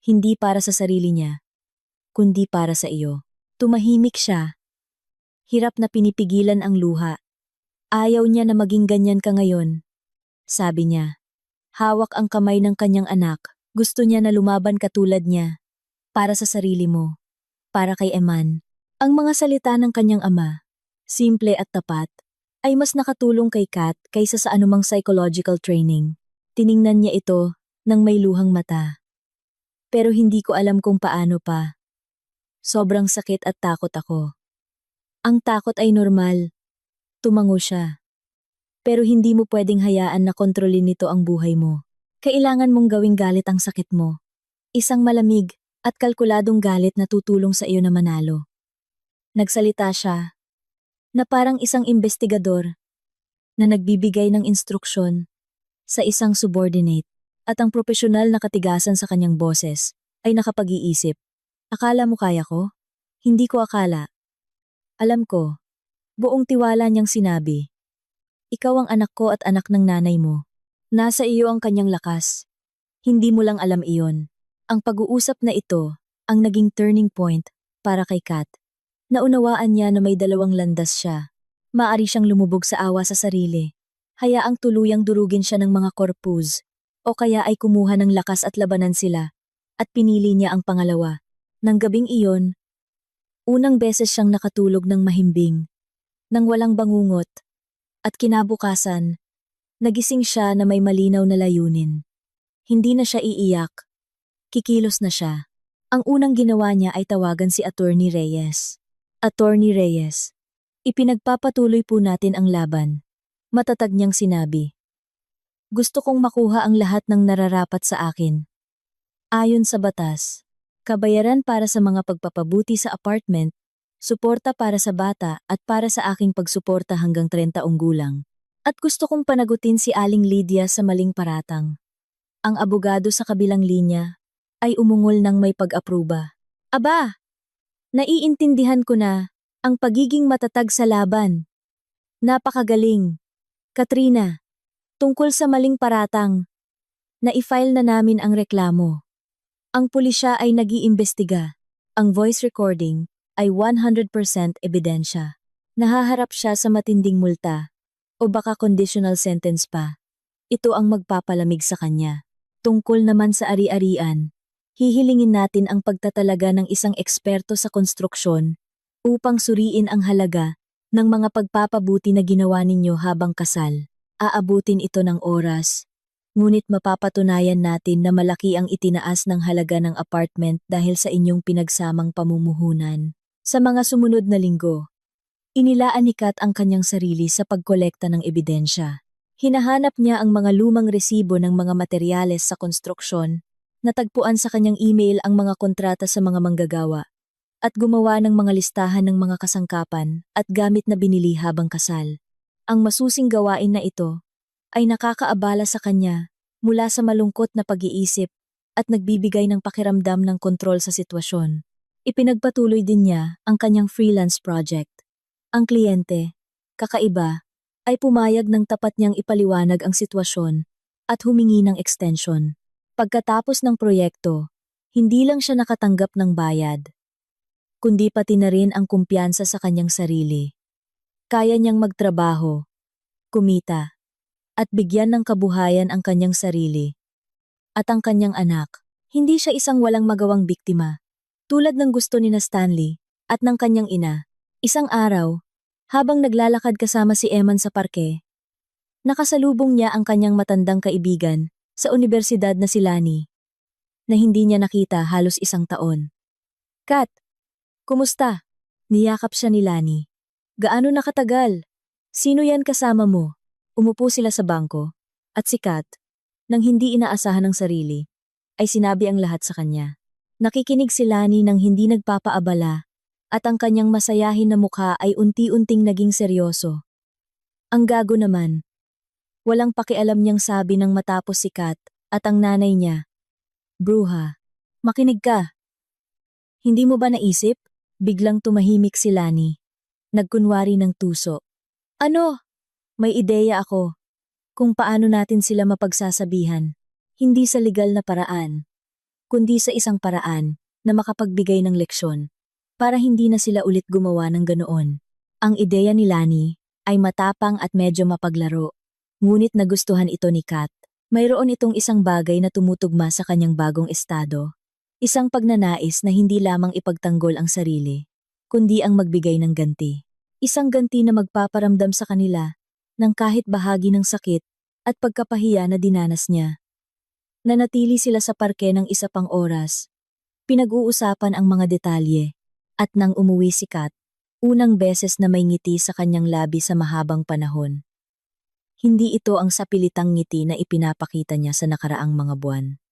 Hindi para sa sarili niya, kundi para sa iyo. Tumahimik siya. Hirap na pinipigilan ang luha. Ayaw niya na maging ganyan ka ngayon. Sabi niya. Hawak ang kamay ng kanyang anak. Gusto niya na lumaban katulad niya. Para sa sarili mo. Para kay Eman. Ang mga salita ng kanyang ama, simple at tapat, ay mas nakatulong kay Kat kaysa sa anumang psychological training. Tiningnan niya ito ng may luhang mata. Pero hindi ko alam kung paano pa. Sobrang sakit at takot ako. Ang takot ay normal. Tumango siya. Pero hindi mo pwedeng hayaan na kontrolin nito ang buhay mo. Kailangan mong gawing galit ang sakit mo. Isang malamig at kalkuladong galit na tutulong sa iyo na manalo. Nagsalita siya, na parang isang investigador na nagbibigay ng instruksyon sa isang subordinate, at ang propesyonal na katigasan sa kanyang boses ay nakapag-iisip. Akala mo kaya ko? Hindi ko akala. Alam ko. Buong tiwala niyang sinabi. Ikaw ang anak ko at anak ng nanay mo. Nasa iyo ang kanyang lakas. Hindi mo lang alam iyon. Ang pag-uusap na ito ang naging turning point para kay Kat. Naunawaan niya na may dalawang landas siya. Maari siyang lumubog sa awa sa sarili. Hayaang tuluyang durugin siya ng mga korpus. O kaya ay kumuha ng lakas at labanan sila. At pinili niya ang pangalawa. Nang gabing iyon, unang beses siyang nakatulog ng mahimbing. Nang walang bangungot. At kinabukasan, nagising siya na may malinaw na layunin. Hindi na siya iiyak. Kikilos na siya. Ang unang ginawa niya ay tawagan si Attorney Reyes. Attorney Reyes, ipinagpapatuloy po natin ang laban. Matatag niyang sinabi. Gusto kong makuha ang lahat ng nararapat sa akin. Ayon sa batas, kabayaran para sa mga pagpapabuti sa apartment, suporta para sa bata at para sa aking pagsuporta hanggang 30 gulang. At gusto kong panagutin si Aling Lydia sa maling paratang. Ang abogado sa kabilang linya ay umungol ng may pag-apruba. Aba! Naiintindihan ko na ang pagiging matatag sa laban. Napakagaling. Katrina, tungkol sa maling paratang, na-file na namin ang reklamo. Ang pulisya ay nag-iimbestiga. Ang voice recording ay 100% ebidensya. Nahaharap siya sa matinding multa o baka conditional sentence pa. Ito ang magpapalamig sa kanya. Tungkol naman sa ari-arian, hihilingin natin ang pagtatalaga ng isang eksperto sa konstruksyon upang suriin ang halaga ng mga pagpapabuti na ginawa ninyo habang kasal. Aabutin ito ng oras, ngunit mapapatunayan natin na malaki ang itinaas ng halaga ng apartment dahil sa inyong pinagsamang pamumuhunan. Sa mga sumunod na linggo, inilaan ni Kat ang kanyang sarili sa pagkolekta ng ebidensya. Hinahanap niya ang mga lumang resibo ng mga materyales sa konstruksyon, natagpuan sa kanyang email ang mga kontrata sa mga manggagawa, at gumawa ng mga listahan ng mga kasangkapan at gamit na binili habang kasal. Ang masusing gawain na ito ay nakakaabala sa kanya mula sa malungkot na pag-iisip at nagbibigay ng pakiramdam ng kontrol sa sitwasyon. Ipinagpatuloy din niya ang kanyang freelance project. Ang kliyente, kakaiba, ay pumayag ng tapat niyang ipaliwanag ang sitwasyon at humingi ng extension. Pagkatapos ng proyekto, hindi lang siya nakatanggap ng bayad, kundi pati na rin ang kumpiyansa sa kanyang sarili. Kaya niyang magtrabaho, kumita, at bigyan ng kabuhayan ang kanyang sarili at ang kanyang anak. Hindi siya isang walang magawang biktima, tulad ng gusto ni na Stanley at ng kanyang ina. Isang araw, habang naglalakad kasama si Eman sa parke, nakasalubong niya ang kanyang matandang kaibigan sa universidad na si Lani, na hindi niya nakita halos isang taon. Kat, kumusta? Niyakap siya ni Lani. Gaano nakatagal? Sino yan kasama mo? Umupo sila sa bangko, at si Kat, nang hindi inaasahan ng sarili, ay sinabi ang lahat sa kanya. Nakikinig si Lani nang hindi nagpapaabala, at ang kanyang masayahin na mukha ay unti-unting naging seryoso. Ang gago naman. Walang pakialam niyang sabi nang matapos si Kat at ang nanay niya. Bruha, makinig ka. Hindi mo ba naisip? Biglang tumahimik si Lani. Nagkunwari ng tuso. Ano? May ideya ako. Kung paano natin sila mapagsasabihan. Hindi sa legal na paraan, kundi sa isang paraan na makapagbigay ng leksyon. Para hindi na sila ulit gumawa ng ganoon. Ang ideya ni Lani ay matapang at medyo mapaglaro. Ngunit nagustuhan ito ni Kat. Mayroon itong isang bagay na tumutugma sa kanyang bagong estado. Isang pagnanais na hindi lamang ipagtanggol ang sarili, kundi ang magbigay ng ganti. Isang ganti na magpaparamdam sa kanila ng kahit bahagi ng sakit at pagkapahiya na dinanas niya. Nanatili sila sa parke ng isa pang oras. Pinag-uusapan ang mga detalye. At nang umuwi si Kat, unang beses na may ngiti sa kanyang labi sa mahabang panahon. Hindi ito ang sapilitang ngiti na ipinapakita niya sa nakaraang mga buwan.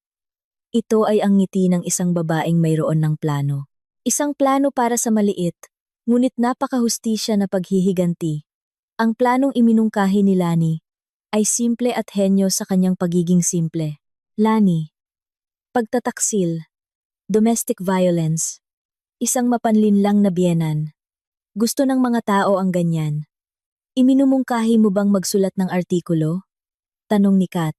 Ito ay ang ngiti ng isang babaeng mayroon ng plano. Isang plano para sa maliit, ngunit napakahustisya na paghihiganti. Ang planong iminungkahi ni Lani ay simple at henyo sa kanyang pagiging simple. Lani, pagtataksil, domestic violence, isang mapanlinlang na biyenan. Gusto ng mga tao ang ganyan. Iminumungkahi mo bang magsulat ng artikulo? Tanong ni Kat,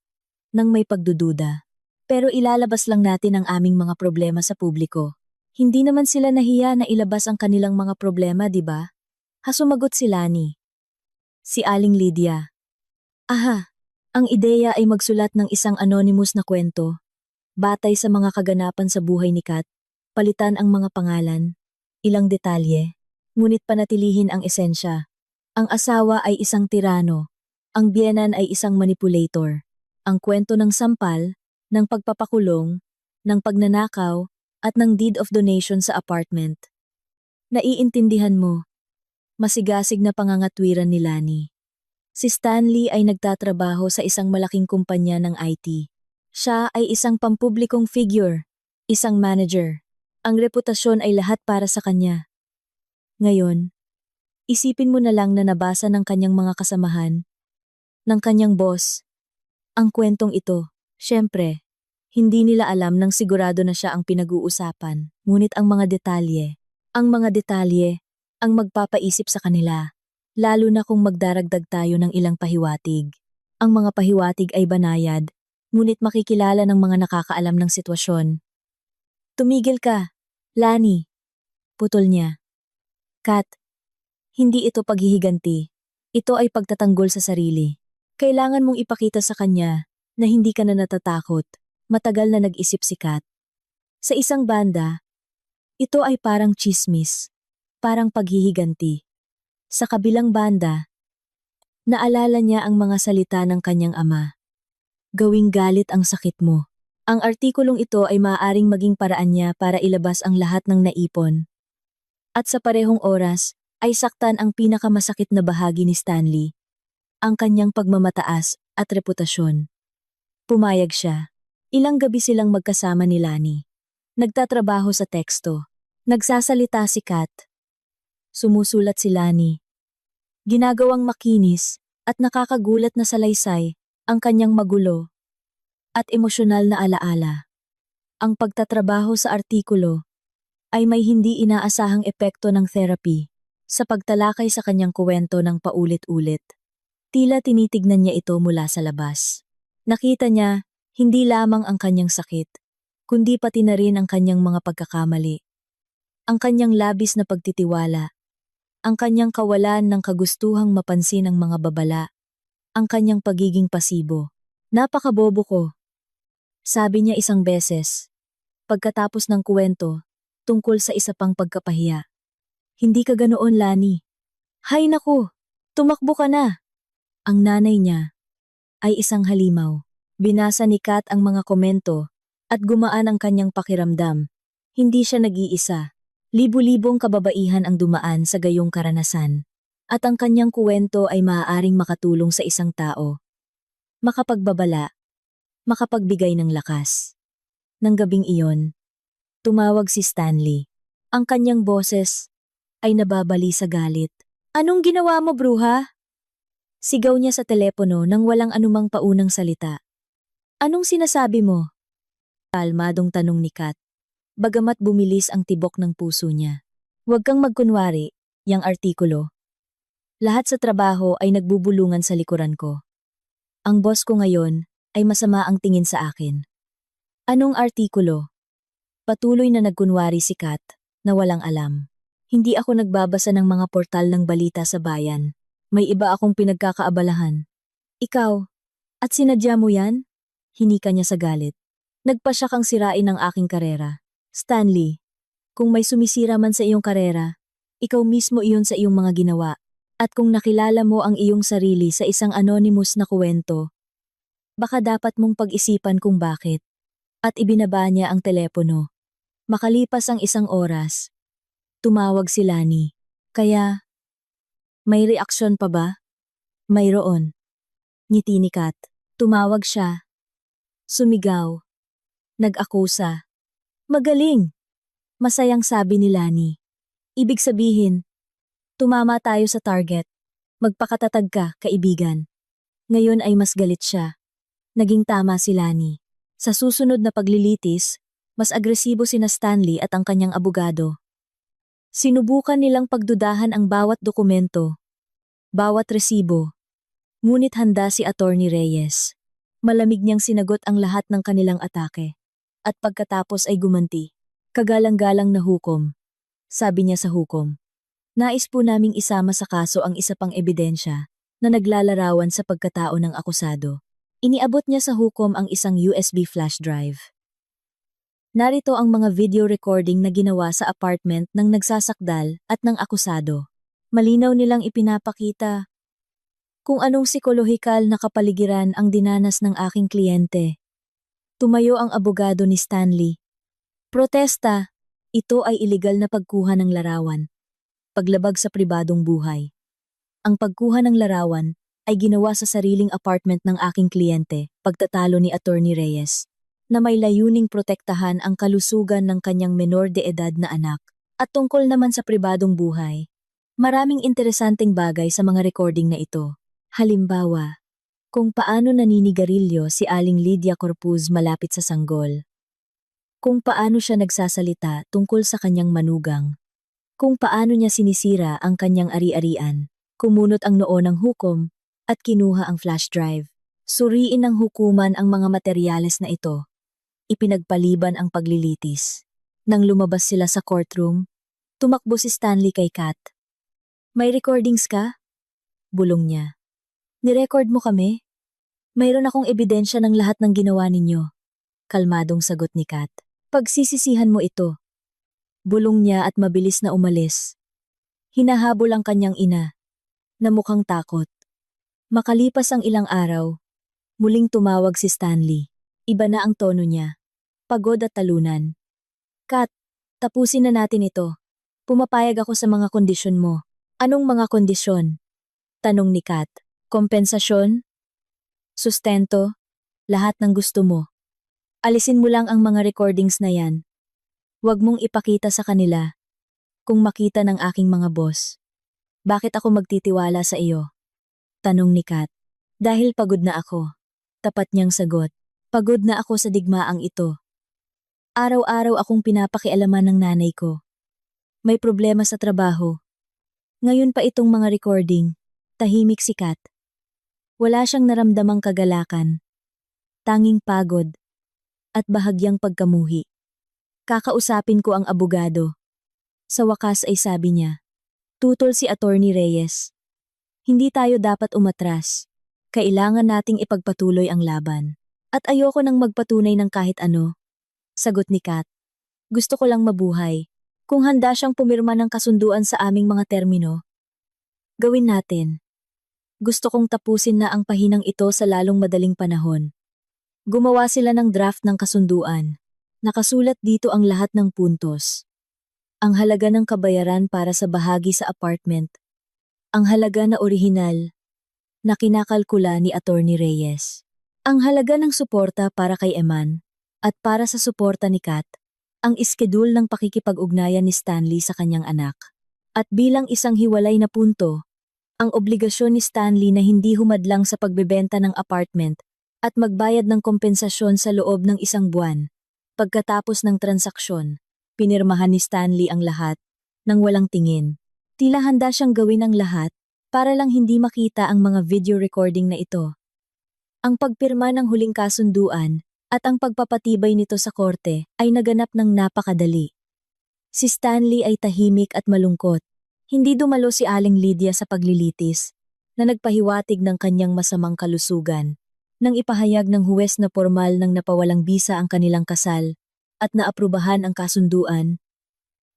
nang may pagdududa. Pero ilalabas lang natin ang aming mga problema sa publiko. Hindi naman sila nahiya na ilabas ang kanilang mga problema, di ba? Sumagot si Lani. Si Aling Lydia. Aha, ang ideya ay magsulat ng isang anonymous na kwento. Batay sa mga kaganapan sa buhay ni Kat, palitan ang mga pangalan, ilang detalye, ngunit panatilihin ang esensya. Ang asawa ay isang tirano, ang biyenan ay isang manipulator. Ang kwento ng sampal, ng pagpapakulong, ng pagnanakaw, at ng deed of donation sa apartment. Naiintindihan mo, masigasig na pangangatwiran ni Lani. Si Stanley ay nagtatrabaho sa isang malaking kumpanya ng IT. Siya ay isang pampublikong figure, isang manager. Ang reputasyon ay lahat para sa kanya. Ngayon, isipin mo na lang na nabasa ng kanyang mga kasamahan, ng kanyang boss, ang kwentong ito. Siyempre, hindi nila alam nang sigurado na siya ang pinag-uusapan, ngunit ang mga detalye, ang magpapaisip sa kanila. Lalo na kung magdaragdag tayo ng ilang pahiwatig. Ang mga pahiwatig ay banayad, ngunit makikilala ng mga nakakaalam ng sitwasyon. Tumigil ka, Lani. Putol niya. Kat, hindi ito paghihiganti. Ito ay pagtatanggol sa sarili. Kailangan mong ipakita sa kanya na hindi ka na natatakot. Matagal na nag-isip si Kat. Sa isang banda, ito ay parang tsismis, parang paghihiganti. Sa kabilang banda, naalala niya ang mga salita ng kanyang ama. Gawing galit ang sakit mo. Ang artikulong ito ay maaaring maging paraan niya para ilabas ang lahat ng naipon. At sa parehong oras, ay saktan ang pinakamasakit na bahagi ni Stanley, ang kanyang pagmamataas at reputasyon. Pumayag siya. Ilang gabi silang magkasama ni Lani. Nagtatrabaho sa teksto. Nagsasalita si Kat. Sumusulat si Lani. Ginagawang makinis at nakakagulat na salaysay ang kanyang magulo at emosyonal na alaala. Ang pagtatrabaho sa artikulo ay may hindi inaasahang epekto ng therapy sa pagtalakay sa kanyang kuwento ng paulit-ulit. Tila tinitignan niya ito mula sa labas. Nakita niya hindi lamang ang kanyang sakit, kundi pati na rin ang kanyang mga pagkakamali. Ang kanyang labis na pagtitiwala, ang kanyang kawalan ng kagustuhang mapansin ang mga babala, ang kanyang pagiging pasibo. Napakabobo ko, sabi niya isang beses, pagkatapos ng kuwento, tungkol sa isa pang pagkapahiya. Hindi ka ganoon, Lani. Hay naku, tumakbo ka na. Ang nanay niya ay isang halimaw. Binasa ni Kat ang mga komento at gumaan ang kanyang pakiramdam. Hindi siya nag-iisa. Libu-libong kababaihan ang dumaan sa gayong karanasan, at ang kanyang kuwento ay maaaring makatulong sa isang tao. Makapagbabala, makapagbigay ng lakas. Nang gabing iyon, tumawag si Stanley. Ang kanyang boses ay nababali sa galit. Anong ginawa mo, bruha? Sigaw niya sa telepono nang walang anumang paunang salita. Anong sinasabi mo? Kalmadong tanong ni Kat. Bagamat bumilis ang tibok ng puso niya. Huwag kang magkunwari, yang artikulo. Lahat sa trabaho ay nagbubulungan sa likuran ko. Ang boss ko ngayon ay masama ang tingin sa akin. Anong artikulo? Patuloy na nagkunwari si Kat na walang alam. Hindi ako nagbabasa ng mga portal ng balita sa bayan. May iba akong pinagkakaabalahan. Ikaw, at sinadya mo yan? Hinika niya sa galit. Nagpasya kang sirain ang aking karera. Stanley, kung may sumisira man sa iyong karera, ikaw mismo iyon sa iyong mga ginawa. At kung nakilala mo ang iyong sarili sa isang anonymous na kuwento, baka dapat mong pag-isipan kung bakit. At ibinaba niya ang telepono. Makalipas ang isang oras, tumawag si Lani. Kaya, may reaksyon pa ba? Mayroon. Ngiti ni Kat. Tumawag siya. Sumigaw. Nag-akusa. Magaling! Masayang sabi ni Lani. Ibig sabihin, tumama tayo sa target. Magpakatatag ka, kaibigan. Ngayon ay mas galit siya. Naging tama si Lani. Sa susunod na paglilitis, mas agresibo sina Stanley at ang kanyang abogado. Sinubukan nilang pagdudahan ang bawat dokumento, bawat resibo. Ngunit handa si Attorney Reyes. Malamig niyang sinagot ang lahat ng kanilang atake. At pagkatapos ay gumanti. Kagalang-galang na hukom. Sabi niya sa hukom. Nais po naming isama sa kaso ang isa pang ebidensya na naglalarawan sa pagkatao ng akusado. Iniabot niya sa hukom ang isang USB flash drive. Narito ang mga video recording na ginawa sa apartment ng nagsasakdal at ng akusado. Malinaw nilang ipinapakita kung anong psikolohikal na kapaligiran ang dinanas ng aking kliyente. Tumayo ang abogado ni Stanley. Protesta! Ito ay ilegal na pagkuha ng larawan. Paglabag sa pribadong buhay. Ang pagkuha ng larawan ay ginawa sa sariling apartment ng aking kliyente, pagtatalo ni Attorney Reyes, na may layuning protektahan ang kalusugan ng kanyang menor de edad na anak. At tungkol naman sa pribadong buhay, maraming interesanteng bagay sa mga recording na ito. Halimbawa, kung paano naninigarilyo si Aling Lydia Corpuz malapit sa sanggol. Kung paano siya nagsasalita tungkol sa kanyang manugang. Kung paano niya sinisira ang kanyang ari-arian, kumunot ang noo ng hukom, at kinuha ang flash drive. Suriin ng hukuman ang mga materyales na ito. Ipinagpaliban ang paglilitis. Nang lumabas sila sa courtroom, tumakbo si Stanley kay Kat. May recordings ka? Bulong niya. Nirecord mo kami? Mayroon akong ebidensya ng lahat ng ginawa ninyo. Kalmadong sagot ni Kat. Pagsisisihan mo ito. Bulong niya at mabilis na umalis. Hinahabol ang kanyang ina, na mukhang takot. Makalipas ang ilang araw, muling tumawag si Stanley. Iba na ang tono niya. Pagod at talunan. Kat, tapusin na natin ito. Pumapayag ako sa mga kondisyon mo. Anong mga kondisyon? Tanong ni Kat. Kompensasyon? Sustento? Lahat ng gusto mo. Alisin mo lang ang mga recordings na yan. Huwag mong ipakita sa kanila. Kung makita ng aking mga boss. Bakit ako magtitiwala sa iyo? Tanong ni Kat. Dahil pagod na ako. Tapat niyang sagot. Pagod na ako sa digmaang ito. Araw-araw akong pinapakialaman ng nanay ko. May problema sa trabaho. Ngayon pa itong mga recording. Tahimik si Kat. Wala siyang naramdamang kagalakan. Tanging pagod. At bahagyang pagkamuhi. Kakausapin ko ang abogado. Sa wakas ay sabi niya. Tutol si Attorney Reyes. Hindi tayo dapat umatras. Kailangan nating ipagpatuloy ang laban. At ayoko nang magpatunay ng kahit ano. Sagot ni Kat. Gusto ko lang mabuhay. Kung handa siyang pumirma ng kasunduan sa aming mga termino. Gawin natin. Gusto kong tapusin na ang pahinang ito sa lalong madaling panahon. Gumawa sila ng draft ng kasunduan. Nakasulat dito ang lahat ng puntos. Ang halaga ng kabayaran para sa bahagi sa apartment. Ang halaga na orihinal na kinakalkula ni Attorney Reyes. Ang halaga ng suporta para kay Eman at para sa suporta ni Kat. Ang iskedul ng pakikipag-ugnayan ni Stanley sa kanyang anak. At bilang isang hiwalay na punto, ang obligasyon ni Stanley na hindi humadlang sa pagbebenta ng apartment at magbayad ng kompensasyon sa loob ng 1 buwan. Pagkatapos ng transaksyon, pinirmahan ni Stanley ang lahat, nang walang tingin. Tila handa siyang gawin ang lahat, para lang hindi makita ang mga video recording na ito. Ang pagpirma ng huling kasunduan, at ang pagpapatibay nito sa korte, ay naganap ng napakadali. Si Stanley ay tahimik at malungkot. Hindi dumalo si Aling Lydia sa paglilitis, na nagpahiwatig ng kanyang masamang kalusugan. Nang ipahayag ng huwes na formal nang napawalang bisa ang kanilang kasal at naaprubahan ang kasunduan,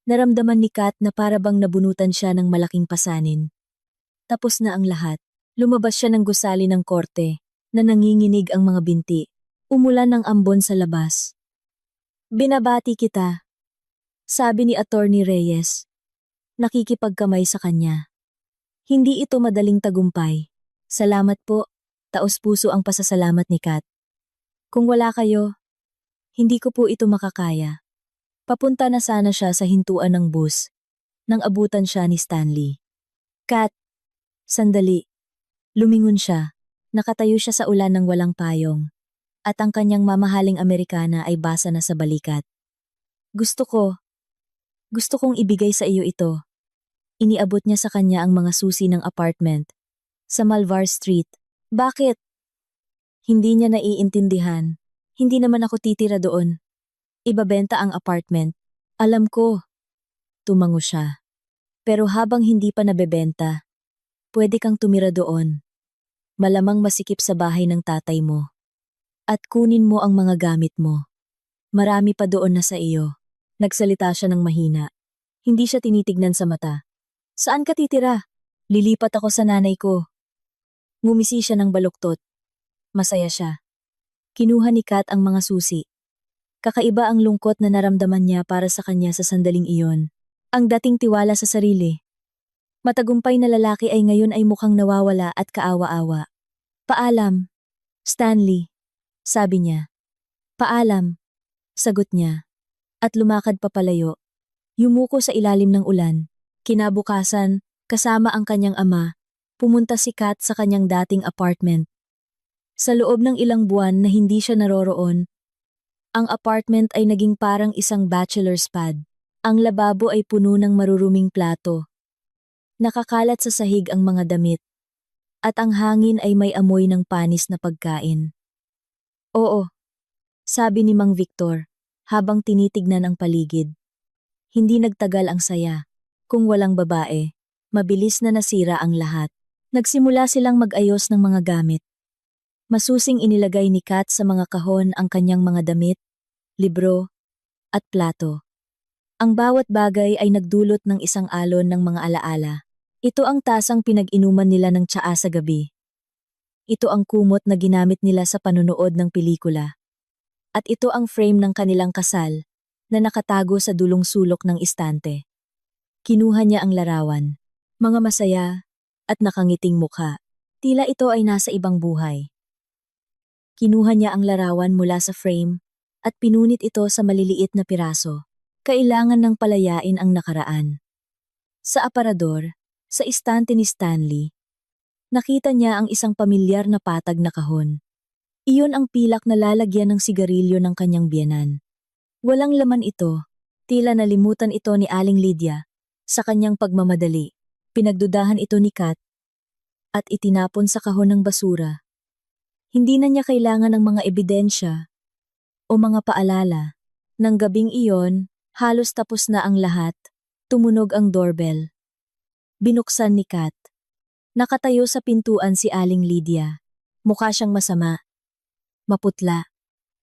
naramdaman ni Kat na parabang nabunutan siya ng malaking pasanin. Tapos na ang lahat. Lumabas siya ng gusali ng korte na nanginginig ang mga binti. Umulan ng ambon sa labas. Binabati kita, sabi ni Attorney Reyes. Nakikipagkamay sa kanya. Hindi ito madaling tagumpay. Salamat po. Taos-puso ang pasasalamat ni Kat. Kung wala kayo, hindi ko po ito makakaya. Papunta na sana siya sa hintuan ng bus, nang abutan siya ni Stanley. Kat, sandali. Lumingon siya. Nakatayo siya sa ulan ng walang payong. At ang kanyang mamahaling Amerikana ay basa na sa balikat. Gusto kong ibigay sa iyo ito. Iniabot niya sa kanya ang mga susi ng apartment. Sa Malvar Street. Bakit? Hindi niya naiintindihan. Hindi naman ako titira doon. Ibabenta ang apartment. Alam ko. Tumango siya. Pero habang hindi pa nabebenta, pwede kang tumira doon. Malamang masikip sa bahay ng tatay mo. At kunin mo ang mga gamit mo. Marami pa doon na sa iyo. Nagsalita siya ng mahina. Hindi siya tinitignan sa mata. Saan ka titira? Lilipat ako sa nanay ko. Ngumisi siya ng baluktot. Masaya siya. Kinuha ni Kat ang mga susi. Kakaiba ang lungkot na naramdaman niya para sa kanya sa sandaling iyon. Ang dating tiwala sa sarili. Matagumpay na lalaki ay ngayon ay mukhang nawawala at kaawa-awa. Paalam, Stanley, sabi niya. Paalam, sagot niya. At lumakad papalayo. Yumuko sa ilalim ng ulan. Kinabukasan, kasama ang kanyang ama, pumunta si Kat sa kanyang dating apartment. Sa loob ng ilang buwan na hindi siya naroroon, ang apartment ay naging parang isang bachelor's pad. Ang lababo ay puno ng maruruming plato. Nakakalat sa sahig ang mga damit. At ang hangin ay may amoy ng panis na pagkain. Oo, sabi ni Mang Victor, habang tinitignan ang paligid. Hindi nagtagal ang saya. Kung walang babae, mabilis na nasira ang lahat. Nagsimula silang mag-ayos ng mga gamit. Masusing inilagay ni Kat sa mga kahon ang kanyang mga damit, libro, at plato. Ang bawat bagay ay nagdulot ng isang alon ng mga alaala. Ito ang tasang pinag-inuman nila ng tsaa sa gabi. Ito ang kumot na ginamit nila sa panunood ng pelikula. At ito ang frame ng kanilang kasal, na nakatago sa dulong sulok ng istante. Kinuha niya ang larawan. Mga masaya, at nakangiting mukha. Tila ito ay nasa ibang buhay. Kinuha niya ang larawan mula sa frame at pinunit ito sa maliliit na piraso. Kailangan ng palayain ang nakaraan. Sa aparador, sa istante ni Stanley, nakita niya ang isang pamilyar na patag na kahon. Iyon ang pilak na lalagyan ng sigarilyo ng kanyang biyenan. Walang laman ito, tila nalimutan ito ni Aling Lydia sa kanyang pagmamadali. Pinagdudahan ito ni Kat at itinapon sa kahon ng basura. Hindi na niya kailangan ng mga ebidensya o mga paalala. Nang gabing iyon, halos tapos na ang lahat. Tumunog ang doorbell. Binuksan ni Kat. Nakatayo sa pintuan si Aling Lydia. Mukha siyang masama. Maputla.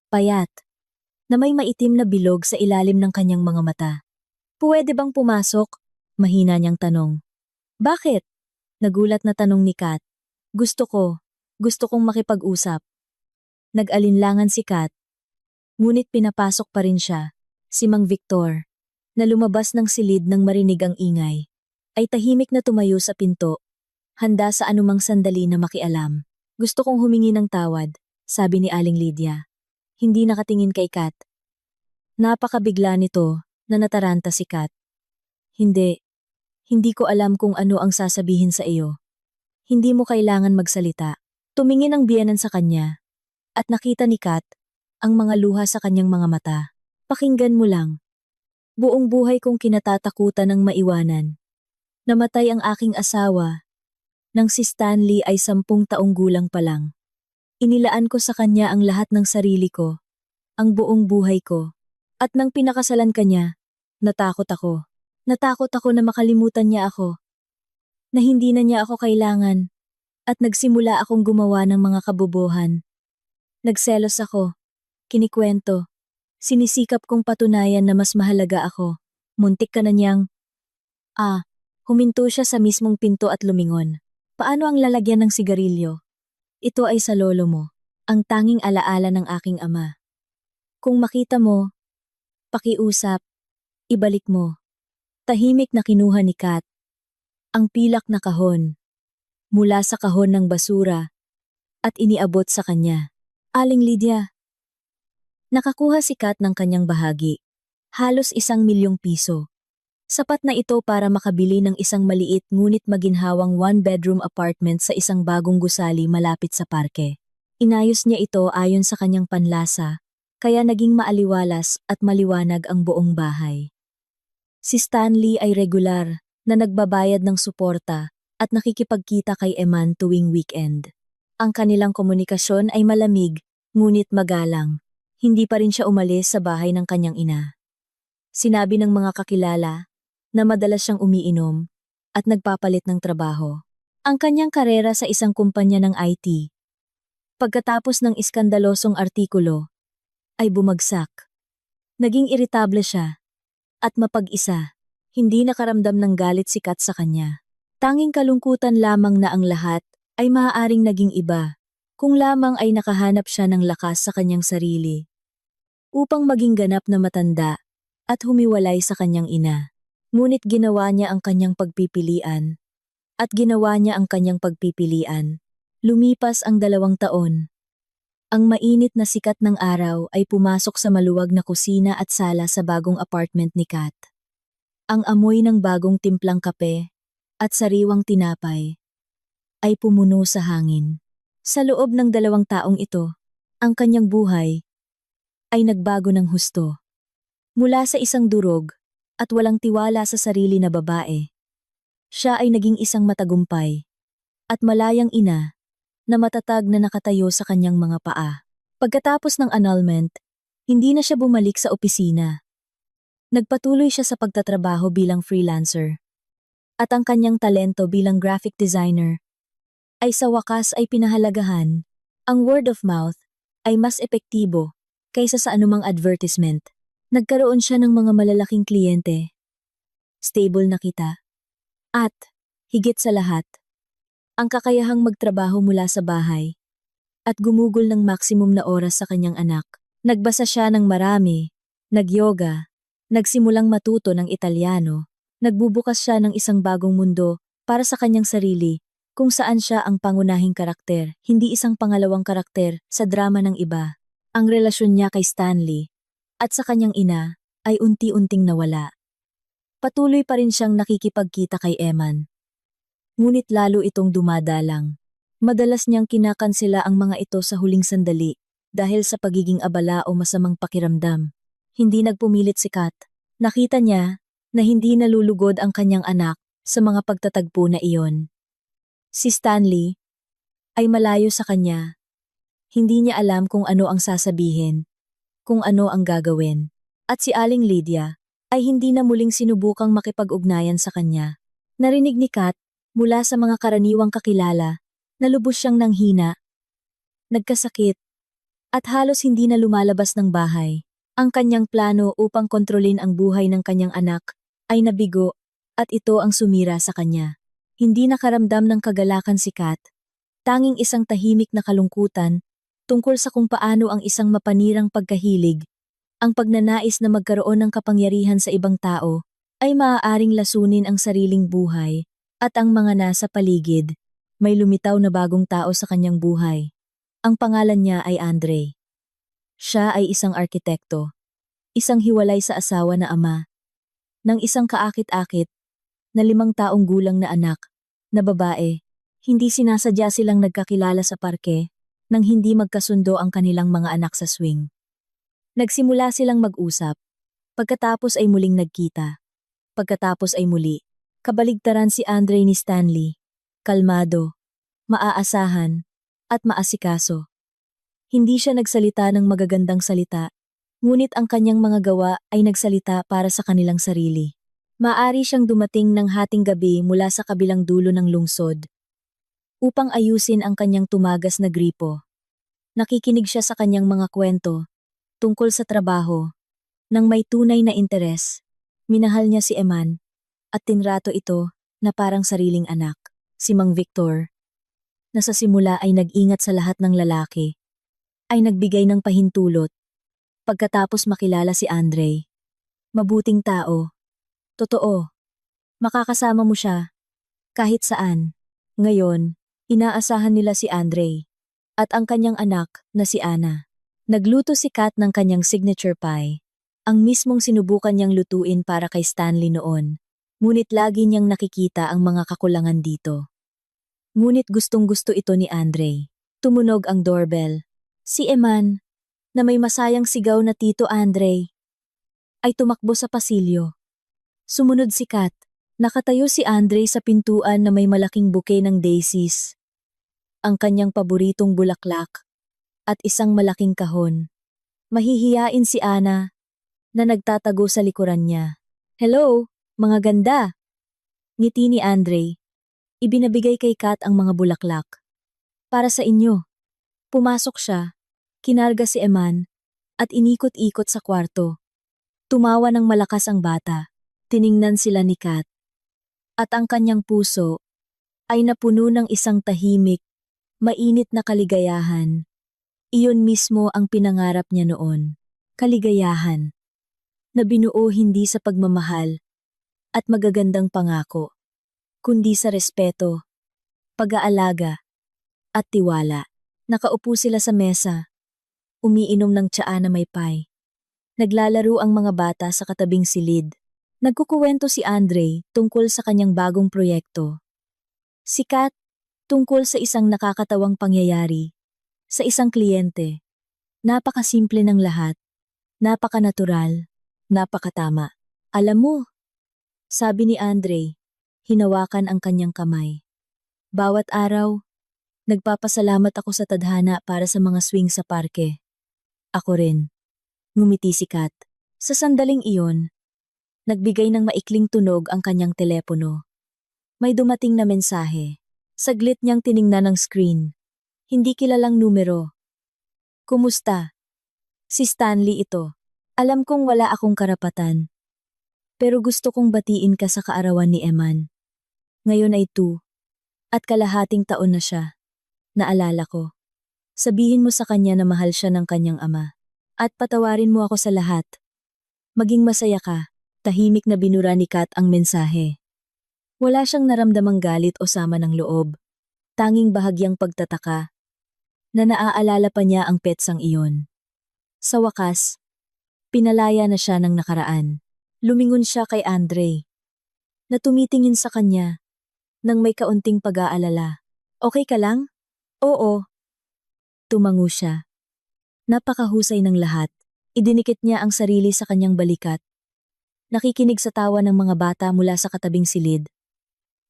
Payat. Na may maitim na bilog sa ilalim ng kanyang mga mata. Puwede bang pumasok? Mahina niyang tanong. Bakit? Nagulat na tanong ni Kat. Gusto kong makipag-usap. Nag-alinlangan si Kat. Ngunit pinapasok pa rin siya. Si Mang Victor, na lumabas ng silid nang marinig ang ingay, ay tahimik na tumayo sa pinto, handa sa anumang sandali na makialam. Gusto kong humingi ng tawad, sabi ni Aling Lydia. Hindi nakatingin kay Kat. Napakabigla nito na nataranta si Kat. Hindi ko alam kung ano ang sasabihin sa iyo. Hindi mo kailangan magsalita. Tumingin ang biyenan sa kanya, at nakita ni Kat ang mga luha sa kanyang mga mata. Pakinggan mo lang. Buong buhay kong kinatatakutan ng maiwanan. Namatay ang aking asawa nang si Stanley ay 10 taong gulang pa lang. Inilaan ko sa kanya ang lahat ng sarili ko, ang buong buhay ko. At nang pinakasalan kanya, natakot ako. Natakot ako na makalimutan niya ako. Na hindi na niya ako kailangan. At nagsimula akong gumawa ng mga kabobohan. Nagselos ako. Kinikwento. Sinisikap kong patunayan na mas mahalaga ako. Muntik ka na niyang... Huminto siya sa mismong pinto at lumingon. Paano ang lalagyan ng sigarilyo? Ito ay sa lolo mo, ang tanging alaala ng aking ama. Kung makita mo, pakiusap, ibalik mo. Tahimik na kinuha ni Kat ang pilak na kahon mula sa kahon ng basura at iniabot sa kanya. Aling Lydia. Nakakuha si Kat ng kanyang bahagi, halos 1,000,000 piso. Sapat na ito para makabili ng isang maliit ngunit maginhawang 1-bedroom apartment sa isang bagong gusali malapit sa parke. Inayos niya ito ayon sa kanyang panlasa, kaya naging maaliwalas at maliwanag ang buong bahay. Si Stanley ay regular na nagbabayad ng suporta at nakikipagkita kay Eman tuwing weekend. Ang kanilang komunikasyon ay malamig, ngunit magalang. Hindi pa rin siya umalis sa bahay ng kanyang ina. Sinabi ng mga kakilala na madalas siyang umiinom at nagpapalit ng trabaho. Ang kanyang karera sa isang kumpanya ng IT. Pagkatapos ng iskandalosong artikulo, ay bumagsak. Naging iritable siya at mapag-isa. Hindi nakaramdam ng galit si Kat sa kanya. Tanging kalungkutan lamang na ang lahat ay maaaring naging iba Kung lamang ay nakahanap siya ng lakas sa kanyang sarili, upang maging ganap na matanda at humiwalay sa kanyang ina. Ngunit ginawa niya ang kanyang pagpipilian, at ginawa niya ang kanyang pagpipilian. Lumipas ang 2 taon. Ang mainit na sikat ng araw ay pumasok sa maluwag na kusina at sala sa bagong apartment ni Kat. Ang amoy ng bagong timplang kape at sariwang tinapay ay pumuno sa hangin. Sa loob ng 2 taong ito, ang kanyang buhay ay nagbago ng husto. Mula sa isang durog at walang tiwala sa sarili na babae, siya ay naging isang matagumpay at malayang ina na matatag na nakatayo sa kanyang mga paa. Pagkatapos ng annulment, hindi na siya bumalik sa opisina. Nagpatuloy siya sa pagtatrabaho bilang freelancer. At ang kanyang talento bilang graphic designer ay sa wakas ay pinahalagahan. Ang word of mouth ay mas epektibo kaysa sa anumang advertisement. Nagkaroon siya ng mga malalaking kliyente, stable na kita, at higit sa lahat, ang kakayahang magtrabaho mula sa bahay at gumugol ng maximum na oras sa kanyang anak. Nagbasa siya ng marami, nag-yoga, nagsimulang matuto ng Italyano, nagbubukas siya ng isang bagong mundo para sa kanyang sarili kung saan siya ang pangunahing karakter, hindi isang pangalawang karakter sa drama ng iba. Ang relasyon niya kay Stanley at sa kanyang ina ay unti-unting nawala. Patuloy pa rin siyang nakikipagkita kay Eman. Ngunit lalo itong dumadalang. Madalas niyang kinakansela ang mga ito sa huling sandali dahil sa pagiging abala o masamang pakiramdam. Hindi nagpumilit si Kat. Nakita niya na hindi nalulugod ang kanyang anak sa mga pagtatagpo na iyon. Si Stanley ay malayo sa kanya. Hindi niya alam kung ano ang sasabihin, kung ano ang gagawin. At si Aling Lydia ay hindi na muling sinubukang makipag-ugnayan sa kanya. Narinig ni Kat mula sa mga karaniwang kakilala na lubos siyang nanghina, nagkasakit, at halos hindi na lumalabas ng bahay. Ang kanyang plano upang kontrolin ang buhay ng kanyang anak ay nabigo at ito ang sumira sa kanya. Hindi nakaramdam ng kagalakan si Kat, tanging isang tahimik na kalungkutan tungkol sa kung paano ang isang mapanirang pagkahilig, ang pagnanais na magkaroon ng kapangyarihan sa ibang tao, ay maaaring lasunin ang sariling buhay at ang mga nasa paligid. May lumitaw na bagong tao sa kanyang buhay. Ang pangalan niya ay Andre. Siya ay isang arkitekto, isang hiwalay sa asawa na ama, ng isang kaakit-akit na 5 taong gulang na anak, na babae. Hindi sinasadya silang nagkakilala sa parke nang hindi magkasundo ang kanilang mga anak sa swing. Nagsimula silang mag-usap, pagkatapos ay muling nagkita. Pagkatapos ay muli, kabaligtaran si Andre ni Stanley, kalmado, maaasahan, at maasikaso. Hindi siya nagsalita ng magagandang salita, ngunit ang kanyang mga gawa ay nagsalita para sa kanilang sarili. Maari siyang dumating ng hating gabi mula sa kabilang dulo ng lungsod upang ayusin ang kanyang tumagas na gripo. Nakikinig siya sa kanyang mga kwento tungkol sa trabaho nang may tunay na interes. Minahal niya si Eman at tinrato ito na parang sariling anak. Si Mang Victor, na sa simula ay nag-ingat sa lahat ng lalaki, ay nagbigay ng pahintulot pagkatapos makilala si Andre. Mabuting tao. Totoo. Makakasama mo siya kahit saan. Ngayon, inaasahan nila si Andre at ang kanyang anak na si Anna. Nagluto si Kat ng kanyang signature pie, ang mismong sinubukan niyang lutuin para kay Stanley noon. Ngunit lagi niyang nakikita ang mga kakulangan dito. Ngunit gustong-gusto ito ni Andre. Tumunog ang doorbell. Si Eman, na may masayang sigaw na Tito Andre, ay tumakbo sa pasilyo. Sumunod si Kat. Nakatayo si Andre sa pintuan na may malaking bouquet ng daisies, ang kanyang paboritong bulaklak, at isang malaking kahon. Mahihiyain si Anna, na nagtatago sa likuran niya. Hello, mga ganda! Ngiti ni Andre. Ibinabigay kay Kat ang mga bulaklak. Para sa inyo. Pumasok siya, kinarga si Eman, at inikot-ikot sa kwarto. Tumawa ng malakas ang bata. Tiningnan sila ni Kat. At ang kanyang puso ay napuno ng isang tahimik, Mainit na kaligayahan. Iyon mismo ang pinangarap niya noon. Kaligayahan. Na binuo hindi sa pagmamahal at magagandang pangako, kundi sa respeto, pag-aalaga, at tiwala. Nakaupo sila sa mesa, umiinom ng tsaa na may pie. Naglalaro ang mga bata sa katabing silid. Nagkukuwento si Andre tungkol sa kanyang bagong proyekto. Si Kat tungkol sa isang nakakatawang pangyayari, sa isang kliyente. Napakasimple ng lahat, napakanatural, napakatama. Alam mo, sabi ni Andre, hinawakan ang kanyang kamay. Bawat araw, nagpapasalamat ako sa tadhana para sa mga swing sa parke. Ako rin. Ngumiti si Kat. Sa sandaling iyon, nagbigay ng maikling tunog ang kanyang telepono. May dumating na mensahe. Saglit niyang tiningnan ang screen. Hindi kilalang numero. Kumusta? Si Stanley ito. Alam kong wala akong karapatan. Pero gusto kong batiin ka sa kaarawan ni Eman. Ngayon ay 2. At kalahating taon na siya. Naalala ko. Sabihin mo sa kanya na mahal siya ng kanyang ama. At patawarin mo ako sa lahat. Maging masaya ka. Tahimik na binura ni Kat ang mensahe. Wala siyang naramdamang galit o sama ng loob. Tanging bahagyang pagtataka. Na naaalala pa niya ang petsang iyon. Sa wakas, pinalaya na siya ng nakaraan. Lumingon siya kay Andre. Na tumitingin sa kanya. Nang may kaunting pag-aalala. Okay ka lang? Oo. Tumango siya. Napakahusay ng lahat. Idinikit niya ang sarili sa kanyang balikat. Nakikinig sa tawa ng mga bata mula sa katabing silid.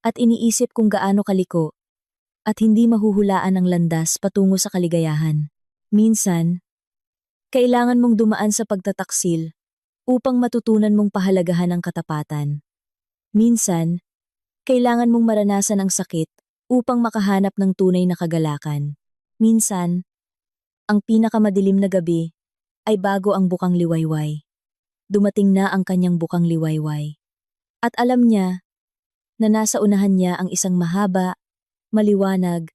At iniisip kung gaano kaliko. At hindi mahuhulaan ang landas patungo sa kaligayahan. Minsan, kailangan mong dumaan sa pagtataksil upang matutunan mong pahalagahan ang katapatan. Minsan, kailangan mong maranasan ang sakit upang makahanap ng tunay na kagalakan. Minsan, ang pinakamadilim na gabi ay bago ang bukang liwayway. Dumating na ang kanyang bukang liwayway. At alam niya na nasa unahan niya ang isang mahaba, maliwanag,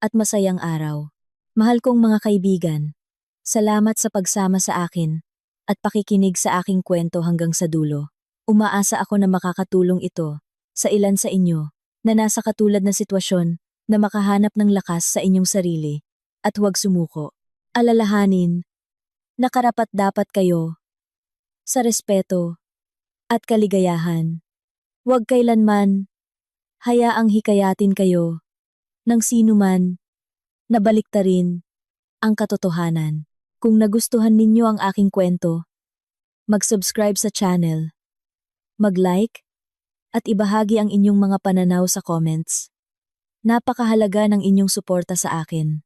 at masayang araw. Mahal kong mga kaibigan, salamat sa pagsama sa akin at pakikinig sa aking kwento hanggang sa dulo. Umaasa ako na makakatulong ito sa ilan sa inyo na nasa katulad na sitwasyon na makahanap ng lakas sa inyong sarili at huwag sumuko. Alalahanin na karapat-dapat kayo sa respeto at kaligayahan. Huwag kailanman hayaang hikayatin kayo ng sinuman na baliktarin ang katotohanan. Kung nagustuhan ninyo ang aking kwento, mag-subscribe sa channel, mag-like, at ibahagi ang inyong mga pananaw sa comments. Napakahalaga ng inyong suporta sa akin.